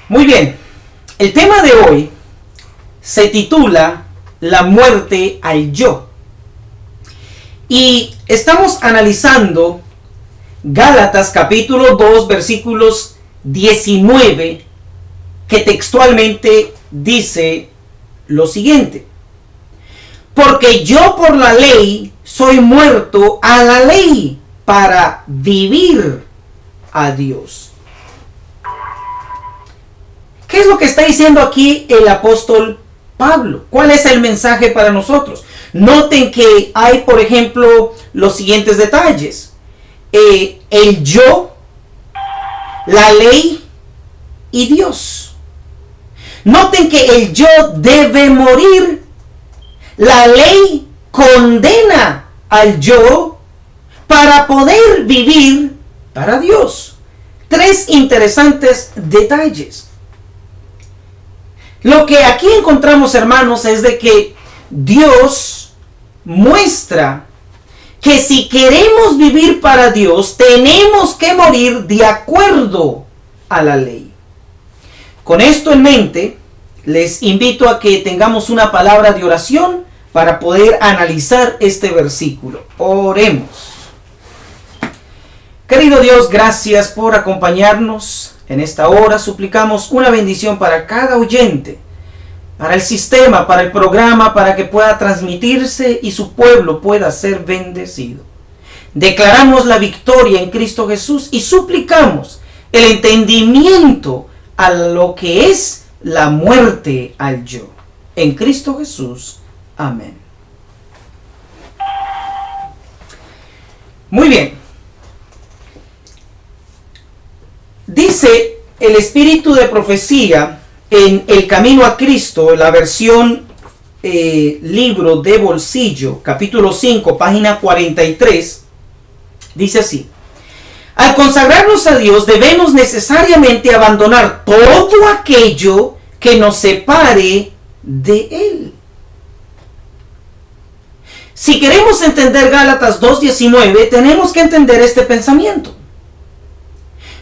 Muy bien, el tema de hoy se titula La muerte al yo. Y estamos analizando Gálatas capítulo 2 versículos 19, que textualmente dice lo siguiente: porque yo por la ley soy muerto a la ley para vivir a Dios. ¿Qué es lo que está diciendo aquí el apóstol Pablo? ¿Cuál es el mensaje para nosotros? Noten que hay, por ejemplo, los siguientes detalles. El yo, la ley y Dios. Noten que el yo debe morir. La ley condena al yo para poder vivir para Dios. Tres interesantes detalles. Lo que aquí encontramos, hermanos, es de que Dios muestra que si queremos vivir para Dios, tenemos que morir de acuerdo a la ley. Con esto en mente, les invito a que tengamos una palabra de oración para poder analizar este versículo. Oremos. Querido Dios, gracias por acompañarnos. En esta hora suplicamos una bendición para cada oyente, para el sistema, para el programa, para que pueda transmitirse y su pueblo pueda ser bendecido. Declaramos la victoria en Cristo Jesús y suplicamos el entendimiento a lo que es la muerte al yo. En Cristo Jesús. Amén. Muy bien. Dice el Espíritu de Profecía en El Camino a Cristo, la versión libro de bolsillo, capítulo 5, página 43, dice así: al consagrarnos a Dios debemos necesariamente abandonar todo aquello que nos separe de Él. Si queremos entender Gálatas 2:19, tenemos que entender este pensamiento.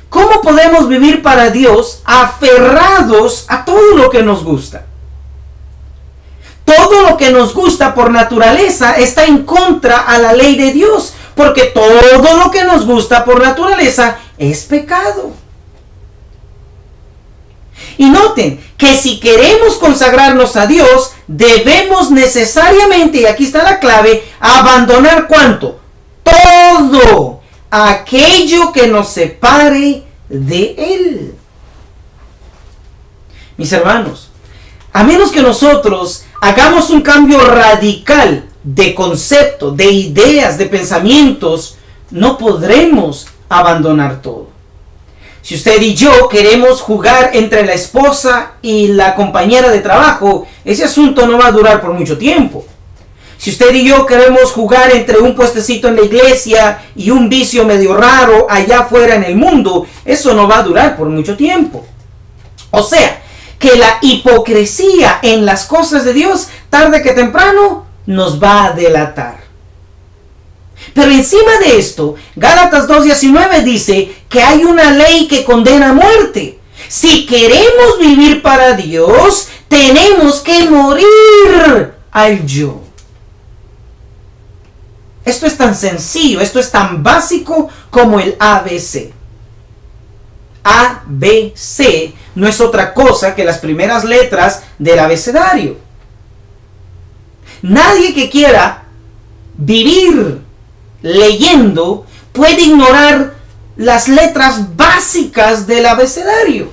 ¿Cómo podemos vivir para Dios aferrados a todo lo que nos gusta? Todo lo que nos gusta por naturaleza está en contra a la ley de Dios, porque todo lo que nos gusta por naturaleza es pecado. Y noten que si queremos consagrarnos a Dios, debemos necesariamente, y aquí está la clave, abandonar ¿cuánto? Todo aquello que nos separe de Él. Mis hermanos, a menos que nosotros hagamos un cambio radical de concepto, de ideas, de pensamientos, no podremos abandonar todo. Si usted y yo queremos jugar entre la esposa y la compañera de trabajo, ese asunto no va a durar por mucho tiempo. Si usted y yo queremos jugar entre un puestecito en la iglesia y un vicio medio raro allá afuera en el mundo, eso no va a durar por mucho tiempo. O sea, que la hipocresía en las cosas de Dios, tarde que temprano, nos va a delatar. Pero encima de esto, Gálatas 2:19 dice que hay una ley que condena a muerte. Si queremos vivir para Dios, tenemos que morir al yo. Esto es tan sencillo, esto es tan básico como el ABC. ABC no es otra cosa que las primeras letras del abecedario. Nadie que quiera vivir leyendo puede ignorar las letras básicas del abecedario.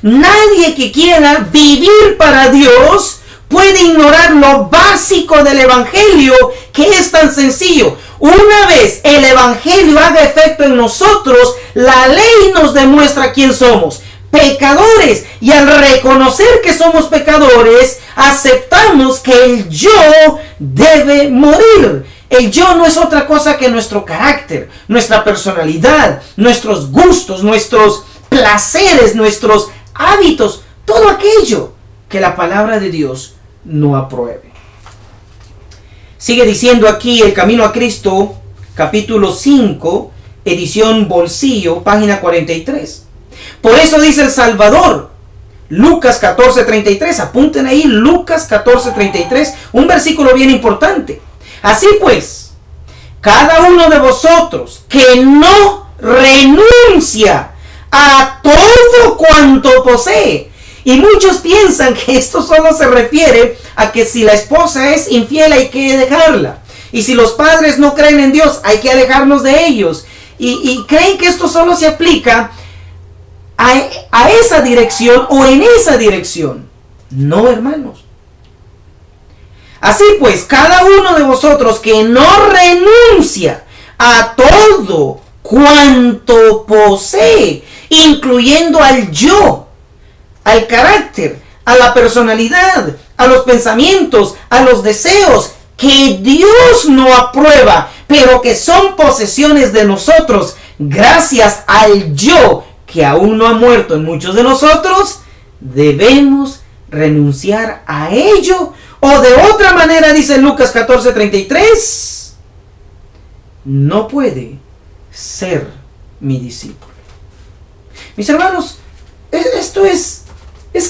Nadie que quiera vivir para Dios puede ignorar lo básico del Evangelio, que es tan sencillo. Una vez el Evangelio haga efecto en nosotros, la ley nos demuestra quién somos: pecadores. Y al reconocer que somos pecadores, aceptamos que el yo debe morir. El yo no es otra cosa que nuestro carácter, nuestra personalidad, nuestros gustos, nuestros placeres, nuestros hábitos, todo aquello que la palabra de Dios no apruebe. Sigue diciendo aquí El Camino a Cristo, capítulo 5, edición bolsillo, página 43. Por eso dice el Salvador: Lucas 14:33, apunten ahí, Lucas 14:33, un versículo bien importante. Así pues, cada uno de vosotros que no renuncia a todo cuanto posee. Y muchos piensan que esto solo se refiere a que si la esposa es infiel hay que dejarla. Y si los padres no creen en Dios hay que alejarnos de ellos. Y creen que esto solo se aplica a esa dirección o en esa dirección. No, hermanos. Así pues, cada uno de vosotros que no renuncia a todo cuanto posee, incluyendo al yo, al carácter, a la personalidad, a los pensamientos, a los deseos que Dios no aprueba, pero que son posesiones de nosotros, gracias al yo que aún no ha muerto en muchos de nosotros, debemos renunciar a ello. O de otra manera, dice Lucas 14:33, no puede ser mi discípulo. Mis hermanos, esto es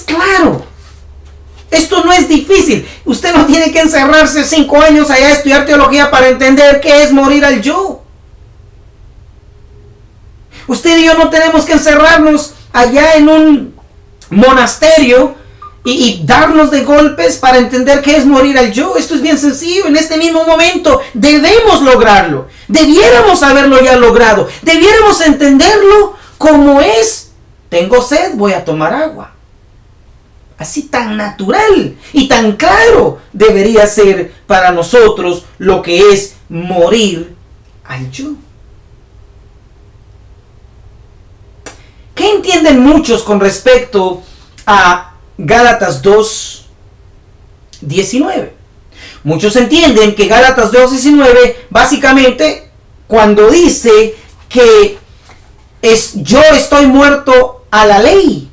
claro. Esto no es difícil. Usted no tiene que encerrarse 5 años allá a estudiar teología para entender qué es morir al yo. Usted y yo no tenemos que encerrarnos allá en un monasterio y darnos de golpes para entender qué es morir al yo. Esto es bien sencillo. En este mismo momento debemos lograrlo. Debiéramos haberlo ya logrado. Debiéramos entenderlo como es. Tengo sed, voy a tomar agua. Así tan natural y tan claro debería ser para nosotros lo que es morir al yo. ¿Qué entienden muchos con respecto a Gálatas 2:19? Muchos entienden que Gálatas 2:19 básicamente cuando dice que yo estoy muerto a la ley.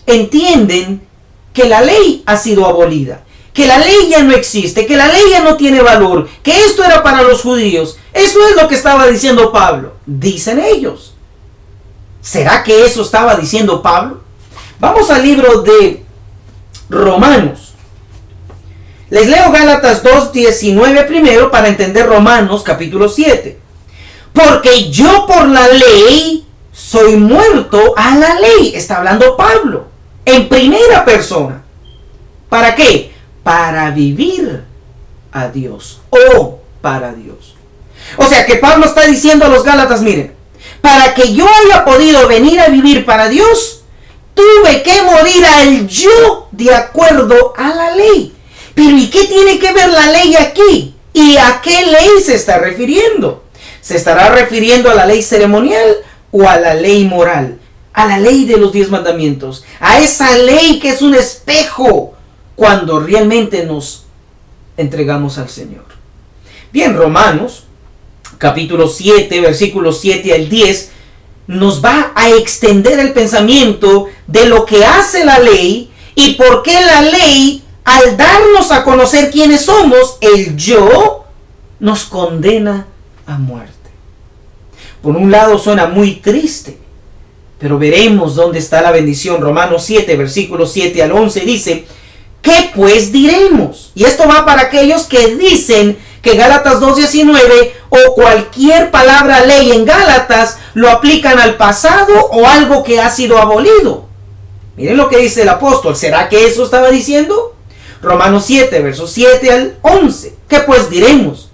Entienden que la ley ha sido abolida, que la ley ya no existe, que la ley ya no tiene valor, que esto era para los judíos. Eso es lo que estaba diciendo Pablo, dicen ellos. ¿Será que eso estaba diciendo Pablo? Vamos al libro de Romanos. Les leo Gálatas 2:19 primero para entender Romanos capítulo 7. Porque yo por la ley soy muerto a la ley. Está hablando Pablo en primera persona. ¿Para qué? Para vivir a Dios o para Dios. O sea que Pablo está diciendo a los Gálatas, miren, para que yo haya podido venir a vivir para Dios, tuve que morir al yo de acuerdo a la ley. Pero ¿y qué tiene que ver la ley aquí? ¿Y a qué ley se está refiriendo? ¿Se estará refiriendo a la ley ceremonial o a la ley moral? A la ley de los 10 mandamientos. A esa ley que es un espejo cuando realmente nos entregamos al Señor. Bien, Romanos capítulo 7, versículos 7 al 10, nos va a extender el pensamiento de lo que hace la ley y por qué la ley, al darnos a conocer quiénes somos, el yo, nos condena a muerte. Por un lado suena muy triste, pero veremos dónde está la bendición. Romanos 7, versículos 7 al 11 dice, ¿qué pues diremos? Y esto va para aquellos que dicen que Gálatas 2:19 o cualquier palabra ley en Gálatas lo aplican al pasado o algo que ha sido abolido. Miren lo que dice el apóstol. ¿Será que eso estaba diciendo? Romanos 7, versos 7 al 11. ¿Qué pues diremos?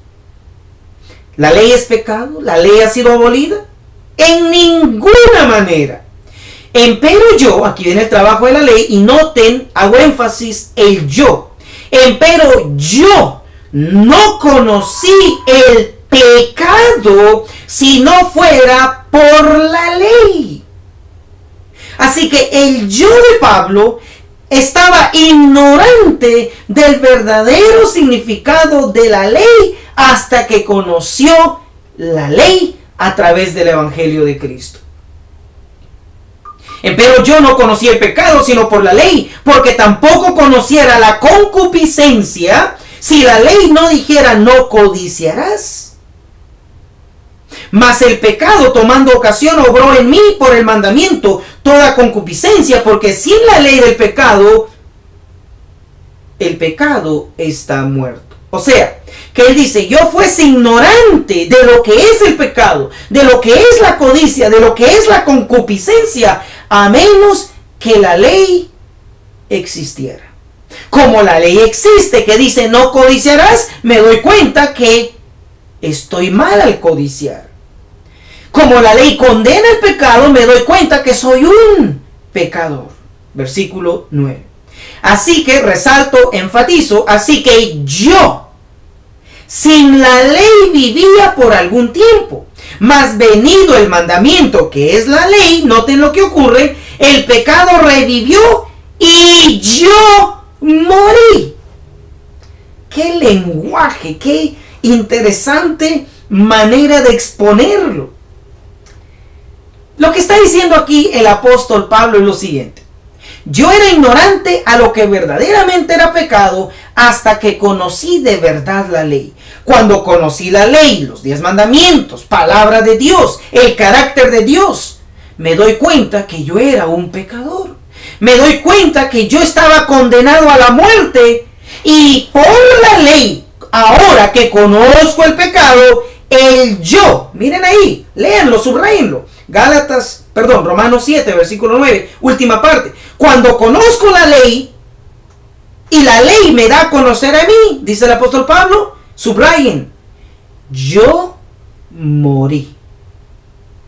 ¿La ley es pecado? ¿La ley ha sido abolida? En ninguna manera. Empero yo, aquí viene el trabajo de la ley, y noten, hago énfasis, el yo. Empero yo no conocí el pecado si no fuera por la ley. Así que el yo de Pablo estaba ignorante del verdadero significado de la ley hasta que conoció la ley a través del Evangelio de Cristo. Empero yo no conocí el pecado sino por la ley, porque tampoco conociera la concupiscencia si la ley no dijera no codiciarás. Mas el pecado, tomando ocasión, obró en mí por el mandamiento toda concupiscencia, porque sin la ley del pecado, el pecado está muerto. O sea, que él dice, yo fuese ignorante de lo que es el pecado, de lo que es la codicia, de lo que es la concupiscencia, a menos que la ley existiera. Como la ley existe, que dice no codiciarás, me doy cuenta que estoy mal al codiciar. Como la ley condena el pecado, me doy cuenta que soy un pecador. Versículo 9. Así que resalto, enfatizo, así que yo, sin la ley vivía por algún tiempo, mas venido el mandamiento, que es la ley, noten lo que ocurre, el pecado revivió y yo morí. Qué lenguaje, qué interesante manera de exponerlo. Lo que está diciendo aquí el apóstol Pablo es lo siguiente. Yo era ignorante a lo que verdaderamente era pecado hasta que conocí de verdad la ley. Cuando conocí la ley, los 10 mandamientos, palabra de Dios, el carácter de Dios, me doy cuenta que yo era un pecador. Me doy cuenta que yo estaba condenado a la muerte y por la ley, ahora que conozco el pecado, el yo, miren ahí, léanlo, subrayenlo. Romanos 7, versículo 9, última parte. Cuando conozco la ley y la ley me da a conocer a mí, dice el apóstol Pablo, subrayen, yo morí.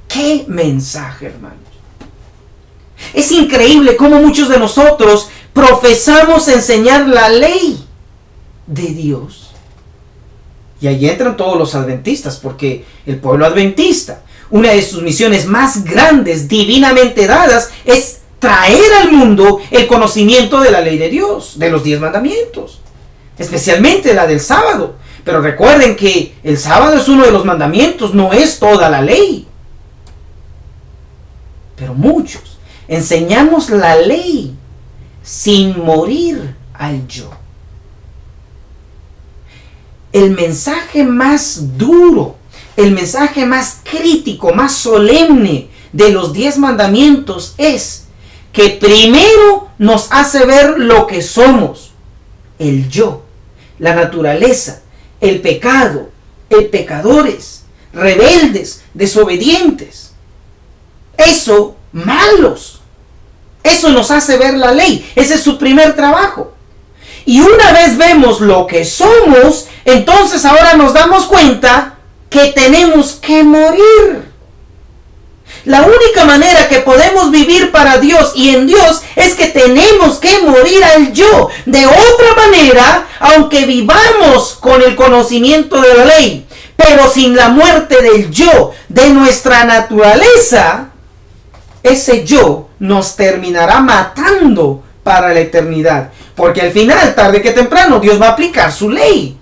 ¡Qué mensaje, hermanos! Es increíble cómo muchos de nosotros profesamos enseñar la ley de Dios. Y ahí entran todos los adventistas, porque el pueblo adventista, una de sus misiones más grandes, divinamente dadas, es traer al mundo el conocimiento de la ley de Dios, de los 10 mandamientos, especialmente la del sábado. Pero recuerden que el sábado es uno de los mandamientos, no es toda la ley. Pero muchos enseñamos la ley sin morir al yo. El mensaje más duro, el mensaje más crítico, más solemne de los 10 mandamientos es que primero nos hace ver lo que somos, el yo, la naturaleza, el pecado, pecadores, rebeldes, desobedientes. Eso, malos. Eso nos hace ver la ley. Ese es su primer trabajo. Y una vez vemos lo que somos, entonces ahora nos damos cuenta que tenemos que morir. La única manera que podemos vivir para Dios y en Dios es que tenemos que morir al yo. De otra manera, aunque vivamos con el conocimiento de la ley, pero sin la muerte del yo, de nuestra naturaleza, ese yo nos terminará matando para la eternidad. Porque al final, tarde que temprano, Dios va a aplicar su ley.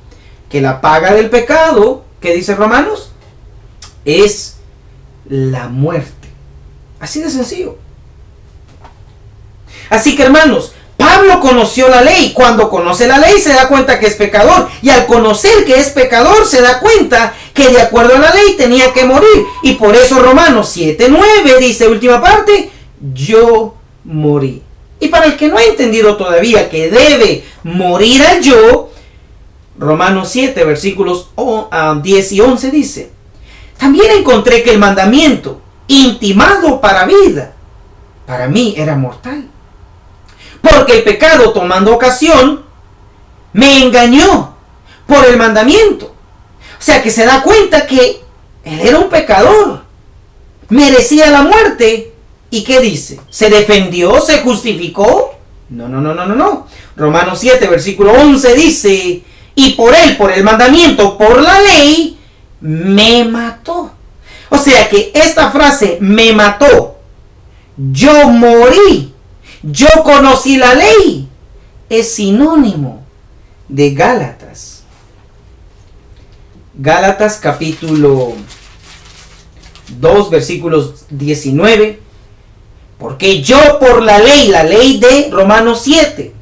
Que la paga del pecado, ¿qué dice Romanos? Es la muerte. Así de sencillo. Así que, hermanos, Pablo conoció la ley. Cuando conoce la ley se da cuenta que es pecador. Y al conocer que es pecador se da cuenta que de acuerdo a la ley tenía que morir. Y por eso Romanos 7:9 dice, última parte, yo morí. Y para el que no ha entendido todavía que debe morir al yo, Romanos 7, versículos 10 y 11 dice, también encontré que el mandamiento intimado para vida, para mí era mortal. Porque el pecado, tomando ocasión, me engañó por el mandamiento. O sea que se da cuenta que él era un pecador, merecía la muerte. ¿Y qué dice? ¿Se defendió? ¿Se justificó? No. Romanos 7, versículo 11 dice, y por él, por el mandamiento, por la ley, me mató. O sea que esta frase, me mató, yo morí, yo conocí la ley, es sinónimo de Gálatas. Gálatas capítulo 2, versículos 19. Porque yo por la ley de Romanos 7,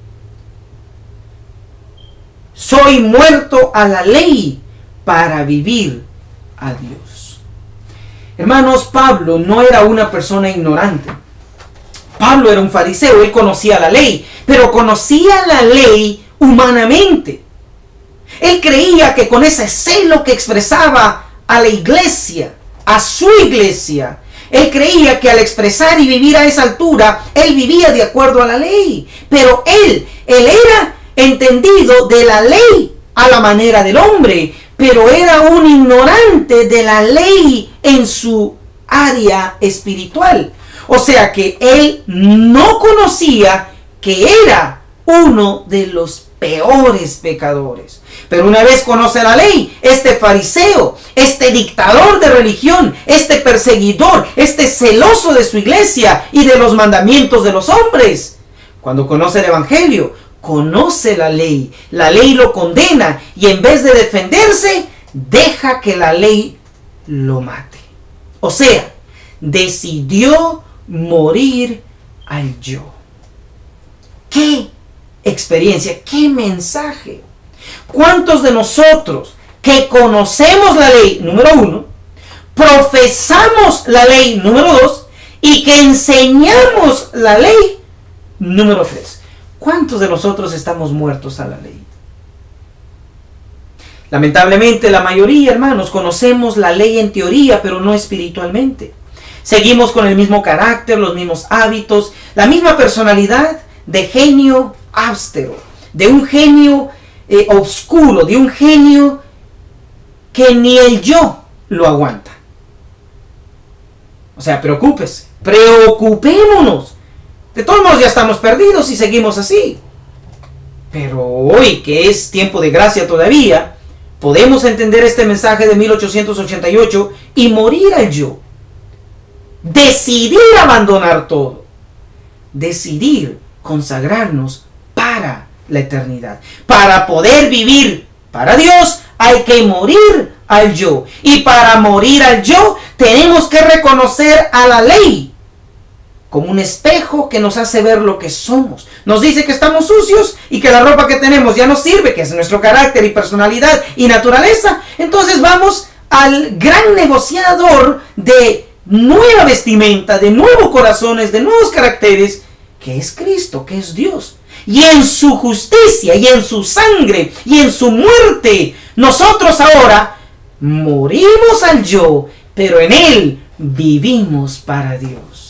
soy muerto a la ley para vivir a Dios. Hermanos, Pablo no era una persona ignorante. Pablo era un fariseo, él conocía la ley, pero conocía la ley humanamente. Él creía que con ese celo que expresaba a la iglesia, a su iglesia, él creía que al expresar y vivir a esa altura, él vivía de acuerdo a la ley. Pero él era entendido de la ley a la manera del hombre, pero era un ignorante de la ley en su área espiritual. O sea que él no conocía que era uno de los peores pecadores. Pero una vez conoce la ley, este fariseo, este dictador de religión, este perseguidor, este celoso de su iglesia y de los mandamientos de los hombres, cuando conoce el evangelio, conoce la ley lo condena y en vez de defenderse, deja que la ley lo mate. O sea, decidió morir al yo. ¿Qué experiencia? ¿Qué mensaje? ¿Cuántos de nosotros que conocemos la ley, número 1, profesamos la ley, número 2, y que enseñamos la ley, número 3? ¿Cuántos de nosotros estamos muertos a la ley? Lamentablemente la mayoría, hermanos, conocemos la ley en teoría, pero no espiritualmente. Seguimos con el mismo carácter, los mismos hábitos, la misma personalidad de genio áustero, de un genio oscuro, de un genio que ni el yo lo aguanta. O sea, preocupémonos. De todos modos ya estamos perdidos si seguimos así. Pero hoy, que es tiempo de gracia todavía, podemos entender este mensaje de 1888 y morir al yo. Decidir abandonar todo. Decidir consagrarnos para la eternidad. Para poder vivir para Dios hay que morir al yo. Y para morir al yo tenemos que reconocer a la ley como un espejo que nos hace ver lo que somos. Nos dice que estamos sucios y que la ropa que tenemos ya no sirve, que es nuestro carácter y personalidad y naturaleza. Entonces vamos al gran negociador de nueva vestimenta, de nuevos corazones, de nuevos caracteres, que es Cristo, que es Dios. Y en su justicia, y en su sangre, y en su muerte, nosotros ahora morimos al yo, pero en Él vivimos para Dios.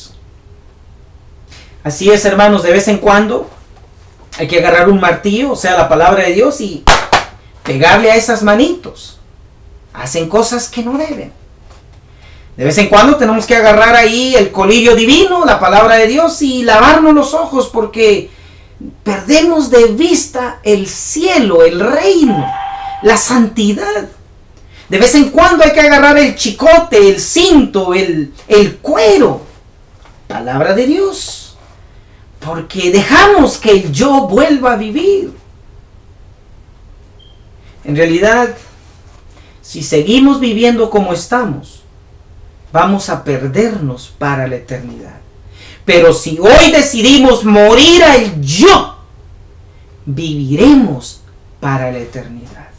Así es, hermanos, de vez en cuando hay que agarrar un martillo, o sea, la palabra de Dios, y pegarle a esas manitos. Hacen cosas que no deben. De vez en cuando tenemos que agarrar ahí el colirio divino, la palabra de Dios, y lavarnos los ojos porque perdemos de vista el cielo, el reino, la santidad. De vez en cuando hay que agarrar el chicote, el cinto, el cuero. Palabra de Dios. Porque dejamos que el yo vuelva a vivir. En realidad, si seguimos viviendo como estamos, vamos a perdernos para la eternidad. Pero si hoy decidimos morir al yo, viviremos para la eternidad.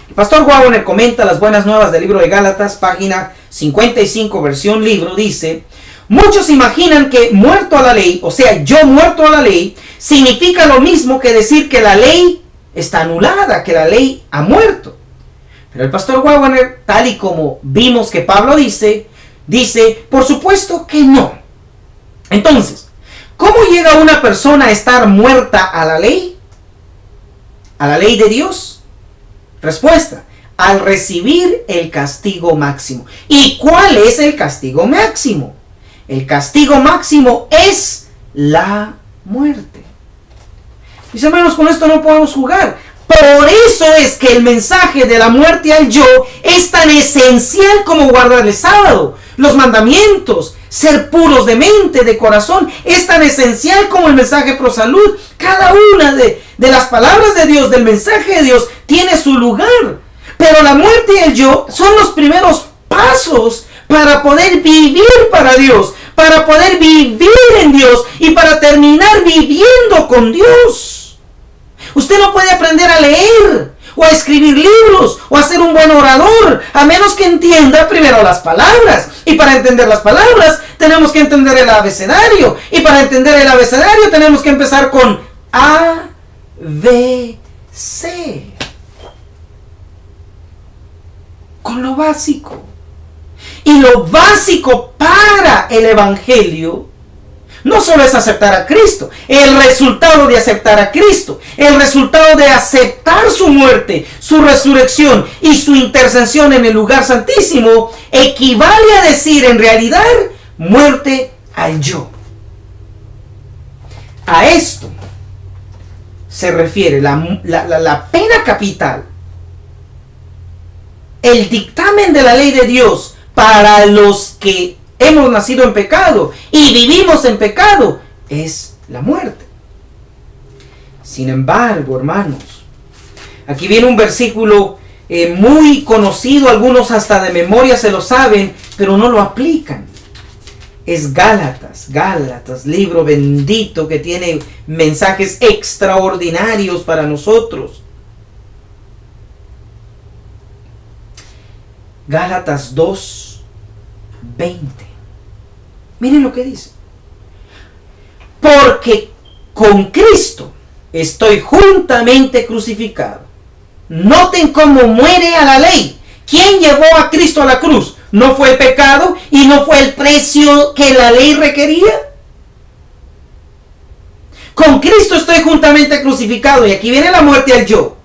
El pastor Wagner comenta las buenas nuevas del libro de Gálatas, página 55, versión libro, dice: muchos imaginan que muerto a la ley, o sea, yo muerto a la ley, significa lo mismo que decir que la ley está anulada, que la ley ha muerto. Pero el pastor Wagner, tal y como vimos que Pablo dice, por supuesto que no. Entonces, ¿cómo llega una persona a estar muerta a la ley? ¿A la ley de Dios? Respuesta: al recibir el castigo máximo. ¿Y cuál es el castigo máximo? El castigo máximo es la muerte. Mis hermanos, con esto no podemos jugar. Por eso es que el mensaje de la muerte al yo es tan esencial como guardar el sábado, los mandamientos, ser puros de mente, de corazón. Es tan esencial como el mensaje pro salud. Cada una de las palabras de Dios, del mensaje de Dios, tiene su lugar. Pero la muerte y el yo son los primeros pasos para poder vivir para Dios, para poder vivir en Dios y para terminar viviendo con Dios. Usted no puede aprender a leer, o a escribir libros, o a ser un buen orador, a menos que entienda primero las palabras. Y para entender las palabras, tenemos que entender el abecedario. Y para entender el abecedario, tenemos que empezar con A, B, C. Con lo básico. Y lo básico para el Evangelio no solo es aceptar a Cristo, el resultado de aceptar a Cristo, el resultado de aceptar su muerte, su resurrección y su intercesión en el lugar santísimo, equivale a decir en realidad muerte al yo. A esto se refiere la pena capital, el dictamen de la ley de Dios para los que hemos nacido en pecado y vivimos en pecado, es la muerte. Sin embargo, hermanos, aquí viene un versículo muy conocido, algunos hasta de memoria se lo saben, pero no lo aplican. Es Gálatas, libro bendito que tiene mensajes extraordinarios para nosotros. Gálatas 2:20. Miren lo que dice. Porque con Cristo estoy juntamente crucificado. Noten cómo muere a la ley. ¿Quién llevó a Cristo a la cruz? ¿No fue el pecado y no fue el precio que la ley requería? Con Cristo estoy juntamente crucificado. Y aquí viene la muerte al yo.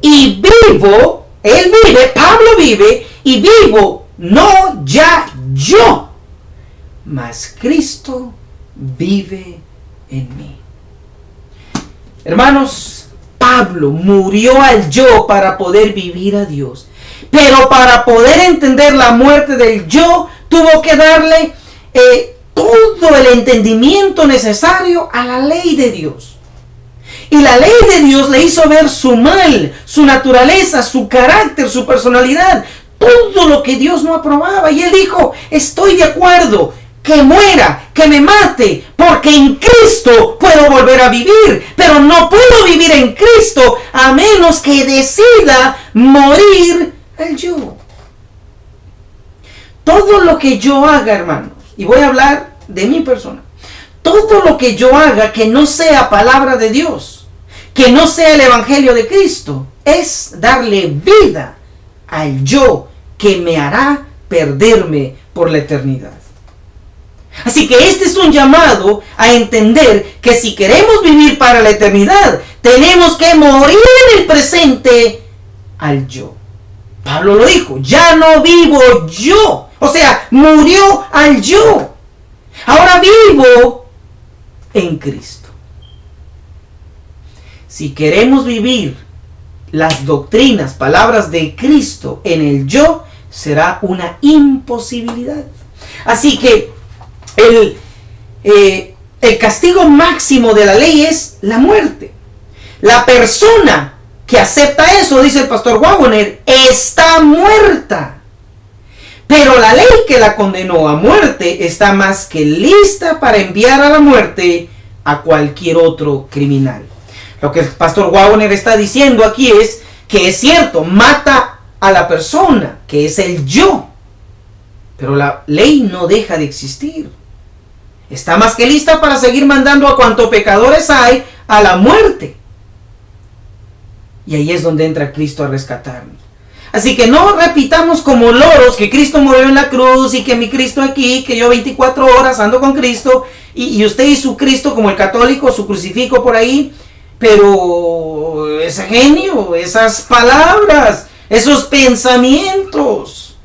Y vivo, él vive, Pablo vive, y vivo, no ya yo, mas Cristo vive en mí. Hermanos, Pablo murió al yo para poder vivir a Dios. Pero para poder entender la muerte del yo, tuvo que darle todo el entendimiento necesario a la ley de Dios. Y la ley de Dios le hizo ver su mal, su naturaleza, su carácter, su personalidad, todo lo que Dios no aprobaba. Y él dijo, estoy de acuerdo, que muera, que me mate, porque en Cristo puedo volver a vivir, pero no puedo vivir en Cristo a menos que decida morir al yo. Todo lo que yo haga, hermanos, y voy a hablar de mi persona, todo lo que yo haga que no sea palabra de Dios, que no sea el Evangelio de Cristo, es darle vida al yo que me hará perderme por la eternidad. Así que este es un llamado a entender que si queremos vivir para la eternidad, tenemos que morir en el presente al yo. Pablo lo dijo, ya no vivo yo. O sea, murió al yo. Ahora vivo en Cristo. Si queremos vivir las doctrinas, palabras de Cristo en el yo, será una imposibilidad. Así que el castigo máximo de la ley es la muerte. La persona que acepta eso, dice el pastor Wagner, está muerta. Pero la ley que la condenó a muerte está más que lista para enviar a la muerte a cualquier otro criminal. Lo que el pastor Wagner está diciendo aquí es que es cierto, mata a la persona, que es el yo. Pero la ley no deja de existir. Está más que lista para seguir mandando a cuantos pecadores hay a la muerte. Y ahí es donde entra Cristo a rescatarnos. Así que no repitamos como loros que Cristo murió en la cruz y que mi Cristo aquí, que yo 24 horas ando con Cristo y usted y su Cristo como el católico, su crucifijo por ahí. Pero ese genio, esas palabras, esos pensamientos.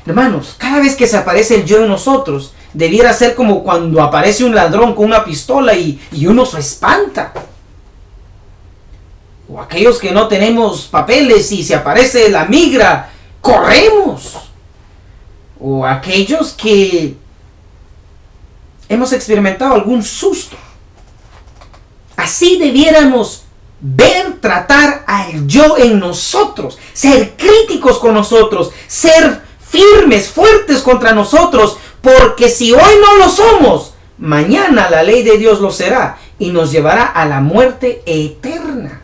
Hermanos, cada vez que se aparece el yo en nosotros, debiera ser como cuando aparece un ladrón con una pistola y uno se espanta. O aquellos que no tenemos papeles y se aparece la migra, corremos. O aquellos que hemos experimentado algún susto. Así debiéramos ver, tratar al yo en nosotros, ser críticos con nosotros, ser firmes, fuertes contra nosotros, porque si hoy no lo somos, mañana la ley de Dios lo será y nos llevará a la muerte eterna.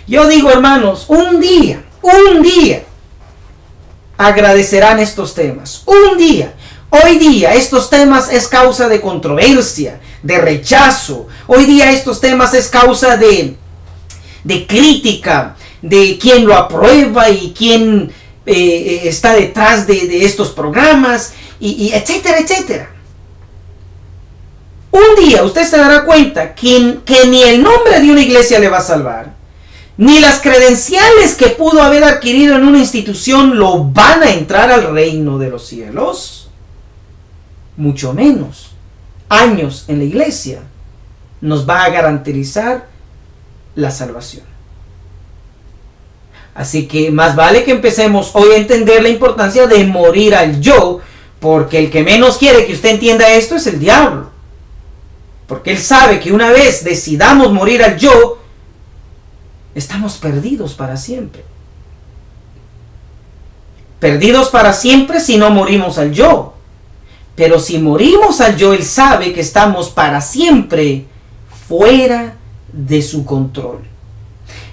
Yo digo, hermanos, un día, agradecerán estos temas. Un día. Hoy día estos temas es causa de controversia, de rechazo. Hoy día estos temas es causa de crítica, de quién lo aprueba y quién está detrás de estos programas, y etcétera, etcétera. Un día usted se dará cuenta que ni el nombre de una iglesia le va a salvar, ni las credenciales que pudo haber adquirido en una institución lo van a entrar al reino de los cielos. Mucho menos años en la iglesia nos va a garantizar la salvación. Así que más vale que empecemos hoy a entender la importancia de morir al yo, porque el que menos quiere que usted entienda esto es el diablo. Porque él sabe que una vez decidamos morir al yo, estamos perdidos para siempre. Perdidos para siempre si no morimos al yo. Pero si morimos al yo, él sabe que estamos para siempre fuera de su control.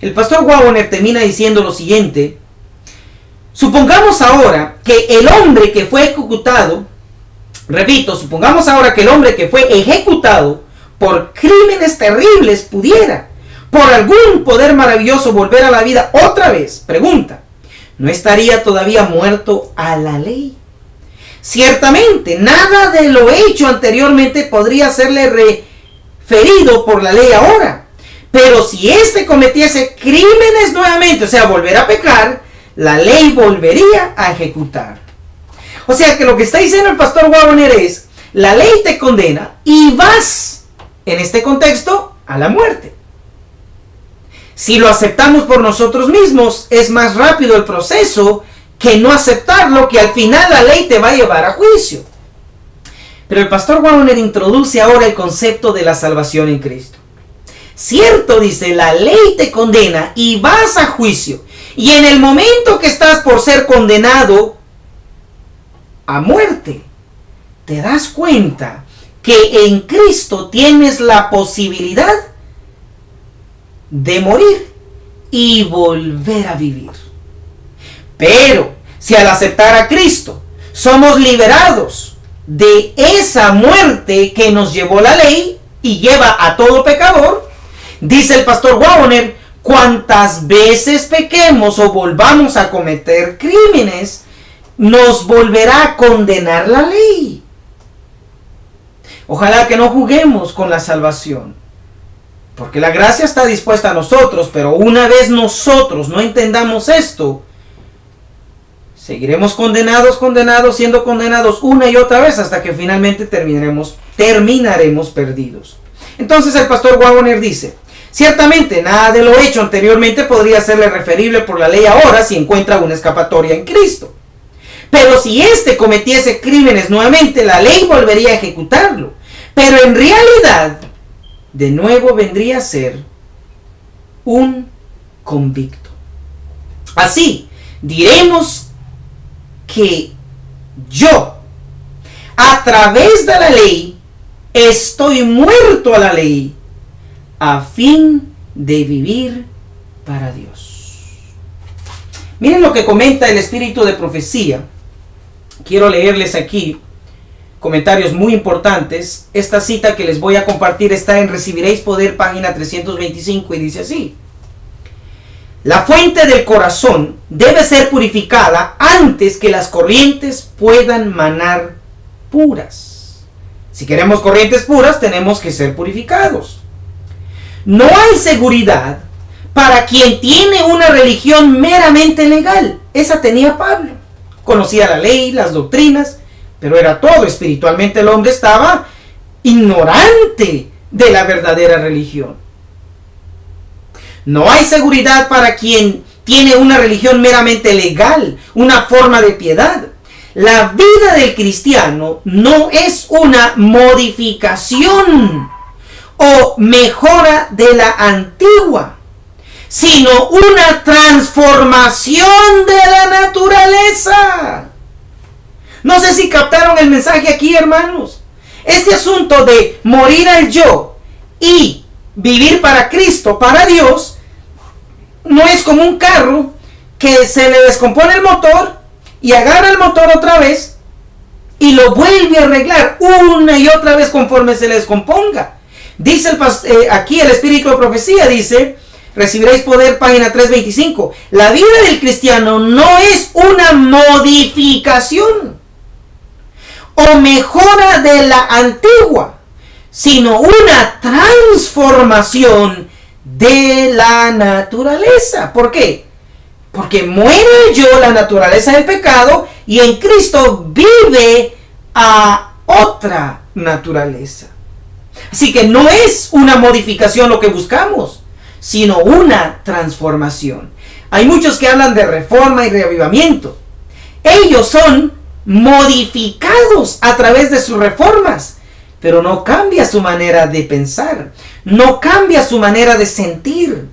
El pastor Waggoner termina diciendo lo siguiente: supongamos ahora que el hombre que fue ejecutado, supongamos ahora que el hombre que fue ejecutado por crímenes terribles pudiera, por algún poder maravilloso, volver a la vida otra vez. Pregunta: ¿no estaría todavía muerto a la ley? Ciertamente, nada de lo hecho anteriormente podría serle referido por la ley ahora. Pero si éste cometiese crímenes nuevamente, o sea, volver a pecar, la ley volvería a ejecutar. O sea que lo que está diciendo el pastor Waggoner es: la ley te condena y vas, en este contexto, a la muerte. Si lo aceptamos por nosotros mismos, es más rápido el proceso que no aceptarlo, que al final la ley te va a llevar a juicio. Pero el pastor Waggoner introduce ahora el concepto de la salvación en Cristo. Cierto, dice, la ley te condena y vas a juicio. Y en el momento que estás por ser condenado a muerte, te das cuenta que en Cristo tienes la posibilidad de morir y volver a vivir. Pero si al aceptar a Cristo somos liberados de esa muerte que nos llevó la ley y lleva a todo pecador, dice el pastor Waggoner, cuantas veces pequemos o volvamos a cometer crímenes, nos volverá a condenar la ley. Ojalá que no juguemos con la salvación, porque la gracia está dispuesta a nosotros, pero una vez nosotros no entendamos esto, seguiremos condenados, siendo condenados una y otra vez hasta que finalmente terminaremos perdidos. Entonces el pastor Waggoner dice: ciertamente nada de lo hecho anteriormente podría serle referible por la ley ahora si encuentra una escapatoria en Cristo. Pero si éste cometiese crímenes nuevamente, la ley volvería a ejecutarlo. Pero en realidad, de nuevo vendría a ser un convicto. Así, diremos que yo, a través de la ley, estoy muerto a la ley, a fin de vivir para Dios. Miren lo que comenta el espíritu de profecía. Quiero leerles aquí comentarios muy importantes. Esta cita que les voy a compartir está en Recibiréis Poder, página 325, y dice así: la fuente del corazón debe ser purificada antes que las corrientes puedan manar puras. Si queremos corrientes puras, tenemos que ser purificados. No hay seguridad para quien tiene una religión meramente legal. Esa tenía Pablo. Conocía la ley, las doctrinas, pero era todo. Espiritualmente el hombre estaba ignorante de la verdadera religión. No hay seguridad para quien tiene una religión meramente legal, una forma de piedad. La vida del cristiano no es una modificación o mejora de la antigua, sino una transformación de la naturaleza. No sé si captaron el mensaje aquí, hermanos. Este asunto de morir al yo y vivir para Cristo, para Dios, no es como un carro que se le descompone el motor y agarra el motor otra vez y lo vuelve a arreglar una y otra vez conforme se le descomponga. Dice aquí el Espíritu de Profecía, dice, recibiréis poder, página 325. La vida del cristiano no es una modificación o mejora de la antigua, sino una transformación de la naturaleza. ¿Por qué? Porque muere yo la naturaleza del pecado y en Cristo vive a otra naturaleza. Así que no es una modificación lo que buscamos, sino una transformación. Hay muchos que hablan de reforma y reavivamiento. Ellos son modificados a través de sus reformas, pero no cambia su manera de pensar, no cambia su manera de sentir,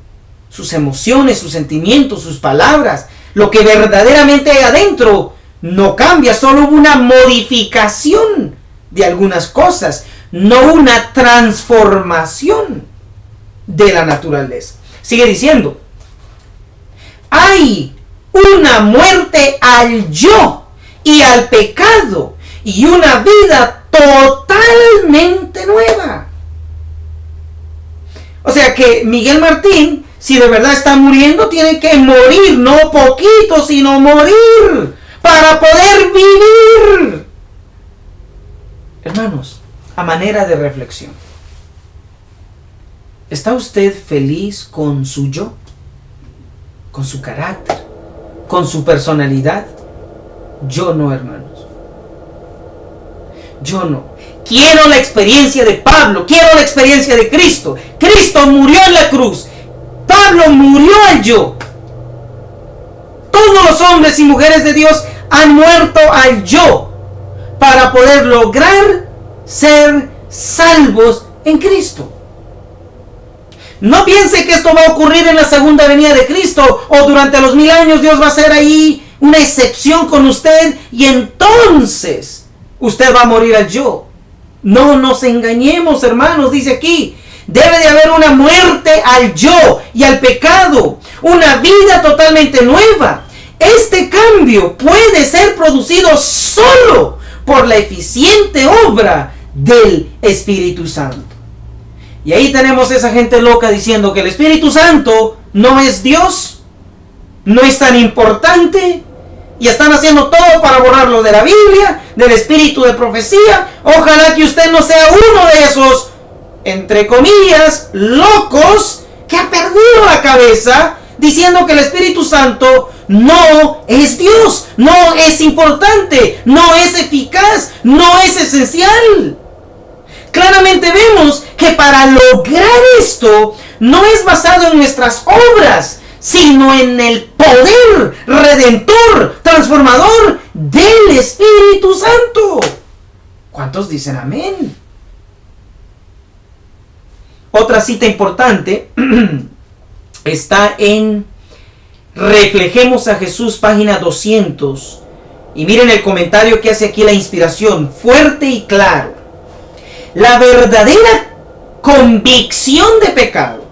sus emociones, sus sentimientos, sus palabras. Lo que verdaderamente hay adentro no cambia, solo una modificación de algunas cosas, no una transformación de la naturaleza. Sigue diciendo, hay una muerte al yo y al pecado y una vida totalmente nueva. O sea que Miguel Martín, si de verdad está muriendo, tiene que morir, no poquito, sino morir para poder vivir. Hermanos, a manera de reflexión, ¿está usted feliz con su yo? ¿Con su carácter? ¿Con su personalidad? Yo no, hermanos. Yo no. Quiero la experiencia de Pablo, quiero la experiencia de Cristo. Cristo murió en la cruz. Pablo murió al yo. Todos los hombres y mujeres de Dios han muerto al yo para poder lograr ser salvos en Cristo. No piense que esto va a ocurrir en la segunda venida de Cristo o durante los 1000 años Dios va a hacer ahí una excepción con usted y entonces usted va a morir al yo. No nos engañemos, hermanos, dice aquí. Debe de haber una muerte al yo y al pecado, una vida totalmente nueva. Este cambio puede ser producido solo por la eficiente obra del Espíritu Santo. Y ahí tenemos esa gente loca diciendo que el Espíritu Santo no es Dios, no es tan importante, y están haciendo todo para borrarlo de la Biblia, del Espíritu de Profecía. Ojalá que usted no sea uno de esos, entre comillas, locos que ha perdido la cabeza diciendo que el Espíritu Santo no es Dios, no es importante, no es eficaz, no es esencial. Claramente vemos que para lograr esto no es basado en nuestras obras, sino en el poder redentor, transformador del Espíritu Santo. ¿Cuántos dicen amén? Otra cita importante está en Reflejemos a Jesús, página 200. Y miren el comentario que hace aquí la inspiración, fuerte y claro. La verdadera convicción de pecado,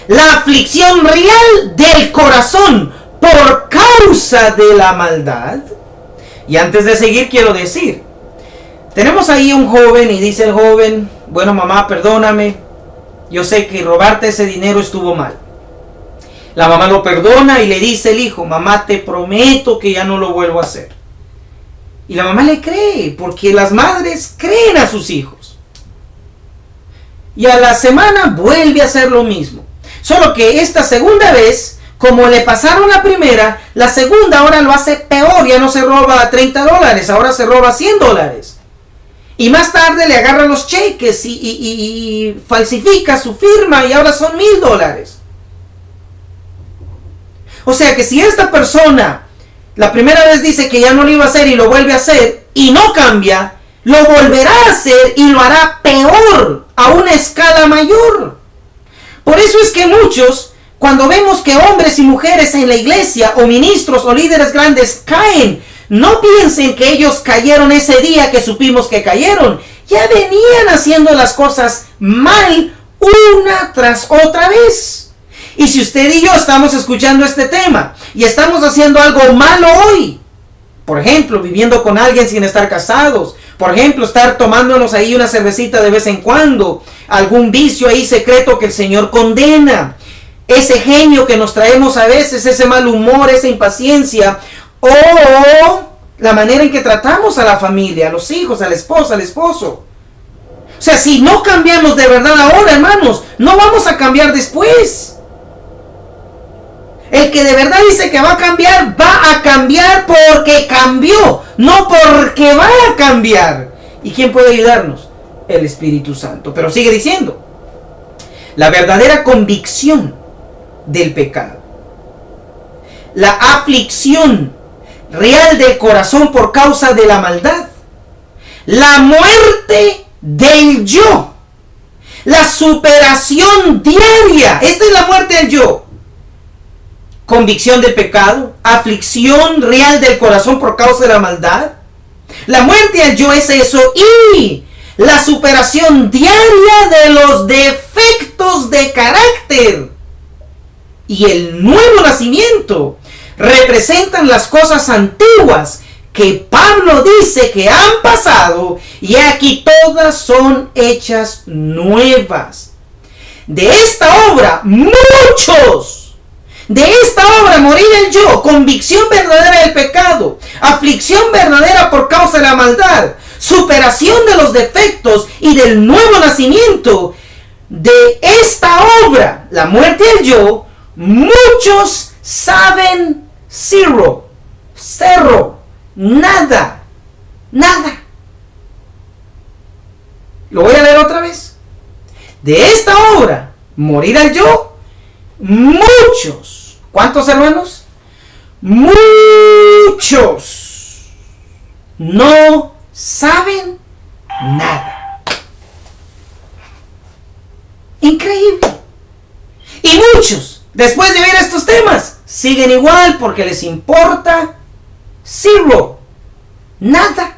la aflicción real del corazón por causa de la maldad. Y antes de seguir quiero decir, tenemos ahí un joven y dice el joven, bueno mamá, perdóname, yo sé que robarte ese dinero estuvo mal. La mamá lo perdona y le dice el hijo, mamá, te prometo que ya no lo vuelvo a hacer. Y la mamá le cree, porque las madres creen a sus hijos. Y a la semana vuelve a hacer lo mismo. Solo que esta segunda vez, como le pasaron la primera, la segunda ahora lo hace peor. Ya no se roba $30, ahora se roba $100. Y más tarde le agarra los cheques y falsifica su firma y ahora son $1000. O sea que si esta persona la primera vez dice que ya no lo iba a hacer y lo vuelve a hacer y no cambia, lo volverá a hacer y lo hará peor, a una escala mayor. Por eso es que muchos, cuando vemos que hombres y mujeres en la iglesia o ministros o líderes grandes caen, no piensen que ellos cayeron ese día que supimos que cayeron. Ya venían haciendo las cosas mal una tras otra vez. Y si usted y yo estamos escuchando este tema y estamos haciendo algo malo hoy, por ejemplo, viviendo con alguien sin estar casados, por ejemplo, estar tomándonos ahí una cervecita de vez en cuando, algún vicio ahí secreto que el Señor condena, ese genio que nos traemos a veces, ese mal humor, esa impaciencia, o la manera en que tratamos a la familia, a los hijos, a la esposa, al esposo. O sea, si no cambiamos de verdad ahora, hermanos, no vamos a cambiar después. El que de verdad dice que va a cambiar porque cambió, no porque va a cambiar. ¿Y quién puede ayudarnos? El Espíritu Santo. Pero sigue diciendo, la verdadera convicción del pecado, la aflicción real del corazón por causa de la maldad, la muerte del yo, la superación diaria. Esta es la muerte del yo. Convicción del pecado, aflicción real del corazón por causa de la maldad. La muerte al yo es eso, y la superación diaria de los defectos de carácter y el nuevo nacimiento representan las cosas antiguas que Pablo dice que han pasado, y aquí todas son hechas nuevas. De esta obra, morir el yo, convicción verdadera del pecado, aflicción verdadera por causa de la maldad, superación de los defectos y del nuevo nacimiento, de esta obra, la muerte del yo, muchos saben cero, nada. Lo voy a leer otra vez. De esta obra, morir al yo, muchos. ¿Cuántos, hermanos? Muchos no saben nada. Increíble. Y muchos, después de ver estos temas, siguen igual porque les importa cero, nada.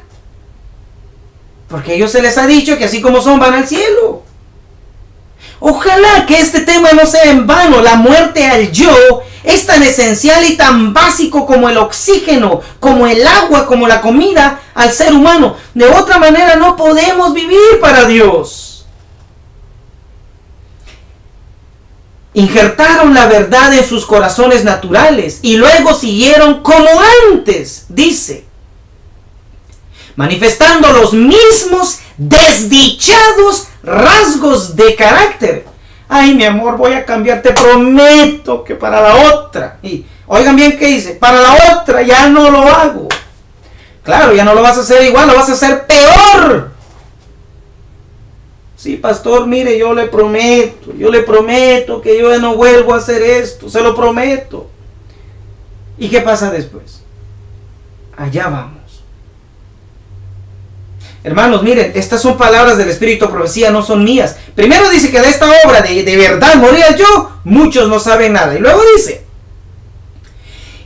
Porque a ellos se les ha dicho que así como son van al cielo. Ojalá que este tema no sea en vano. La muerte al yo es tan esencial y tan básico como el oxígeno, como el agua, como la comida al ser humano. De otra manera no podemos vivir para Dios. Injertaron la verdad en sus corazones naturales y luego siguieron como antes, dice, manifestando los mismos desdichados rasgos de carácter. Ay, mi amor, voy a cambiar, te prometo que para la otra. Y oigan bien qué dice, para la otra ya no lo hago. Claro, ya no lo vas a hacer igual, lo vas a hacer peor. Sí, pastor, mire, yo le prometo que yo no vuelvo a hacer esto, se lo prometo. ¿Y qué pasa después? Allá vamos. Hermanos, miren, estas son palabras del Espíritu de Profecía, no son mías. Primero dice que de esta obra de verdad morir al yo, muchos no saben nada. Y luego dice,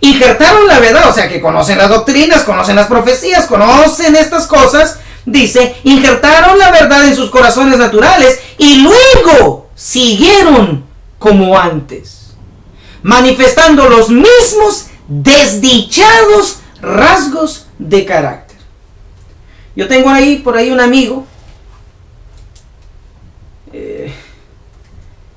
injertaron la verdad, o sea que conocen las doctrinas, conocen las profecías, conocen estas cosas. Dice, injertaron la verdad en sus corazones naturales y luego siguieron como antes, manifestando los mismos desdichados rasgos de carácter. Yo tengo por ahí un amigo, o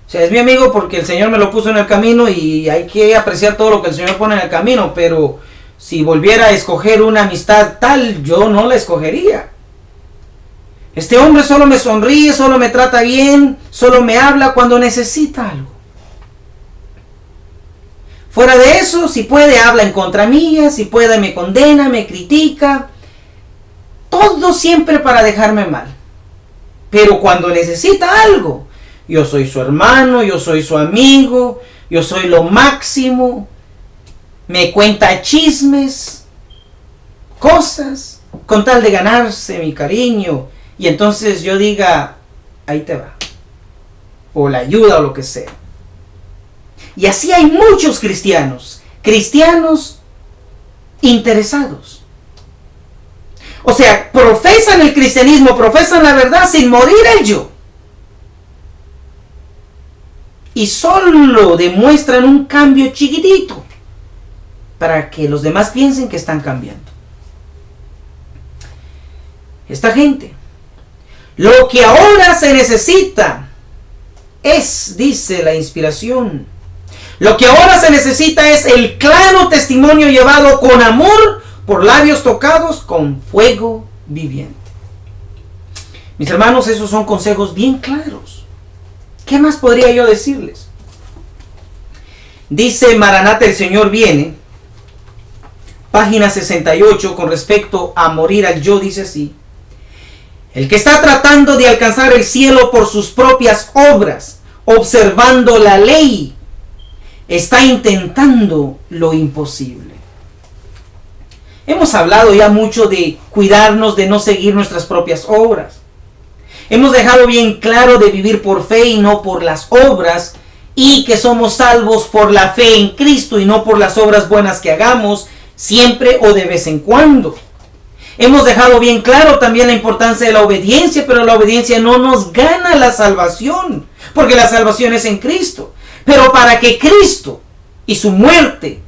sea, es mi amigo porque el Señor me lo puso en el camino y hay que apreciar todo lo que el Señor pone en el camino, pero si volviera a escoger una amistad tal, yo no la escogería. Este hombre solo me sonríe, solo me trata bien, solo me habla cuando necesita algo. Fuera de eso, si puede, habla en contra mía, si puede, me condena, me critica. Todo siempre para dejarme mal. Pero cuando necesita algo, yo soy su hermano, yo soy su amigo, yo soy lo máximo. Me cuenta chismes, cosas, con tal de ganarse mi cariño. Y entonces yo diga, ahí te va. O la ayuda o lo que sea. Y así hay muchos cristianos interesados. O sea, profesan el cristianismo, profesan la verdad sin morir el yo. y solo demuestran un cambio chiquitito para que los demás piensen que están cambiando. Esta gente, lo que ahora se necesita es, dice la inspiración, lo que ahora se necesita es el claro testimonio llevado con amor por labios tocados con fuego viviente. Mis hermanos, esos son consejos bien claros. ¿Qué más podría yo decirles? Dice Maranata, el Señor viene, página 68, con respecto a morir al yo, dice así: el que está tratando de alcanzar el cielo por sus propias obras, observando la ley, está intentando lo imposible. Hemos hablado ya mucho de cuidarnos de no seguir nuestras propias obras. Hemos dejado bien claro de vivir por fe y no por las obras, y que somos salvos por la fe en Cristo y no por las obras buenas que hagamos siempre o de vez en cuando. Hemos dejado bien claro también la importancia de la obediencia, pero la obediencia no nos gana la salvación, porque la salvación es en Cristo. Pero para que Cristo y su muerte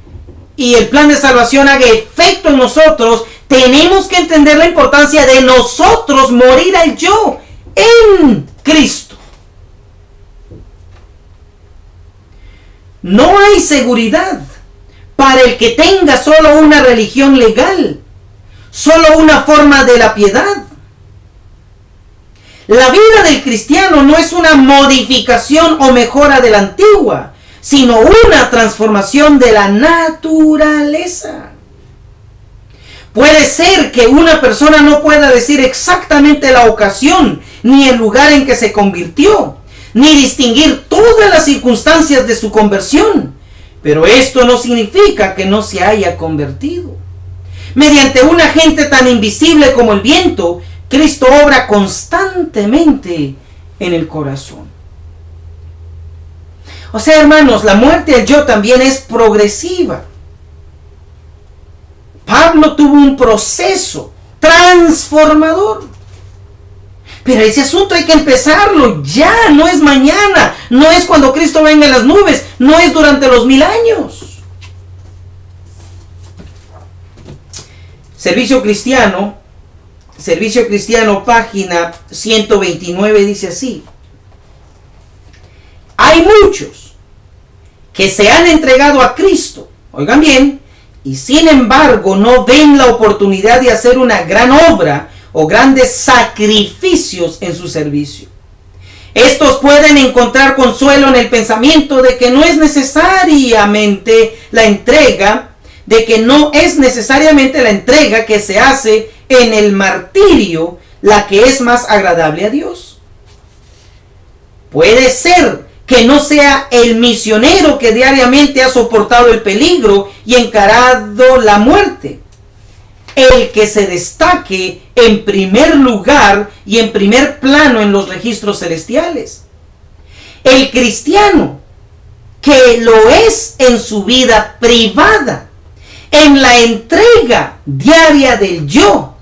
y el plan de salvación haga efecto en nosotros, tenemos que entender la importancia de nosotros morir al yo en Cristo. No hay seguridad para el que tenga solo una religión legal, solo una forma de la piedad. La vida del cristiano no es una modificación o mejora de la antigua, sino una transformación de la naturaleza. Puede ser que una persona no pueda decir exactamente la ocasión ni el lugar en que se convirtió, ni distinguir todas las circunstancias de su conversión, pero esto no significa que no se haya convertido. Mediante un agente tan invisible como el viento, Cristo obra constantemente en el corazón. O sea, hermanos, la muerte al yo también es progresiva. Pablo tuvo un proceso transformador. Pero ese asunto hay que empezarlo ya, no es mañana, no es cuando Cristo venga en las nubes, no es durante los 1000 años. Servicio Cristiano, página 129, dice así: hay muchos que se han entregado a Cristo, oigan bien, y sin embargo no ven la oportunidad de hacer una gran obra o grandes sacrificios en su servicio. Estos pueden encontrar consuelo en el pensamiento de que no es necesariamente la entrega, que se hace en el martirio la que es más agradable a Dios. Puede ser que no sea el misionero que diariamente ha soportado el peligro y encarado la muerte el que se destaque en primer lugar y en primer plano en los registros celestiales. El cristiano que lo es en su vida privada, en la entrega diaria del yo,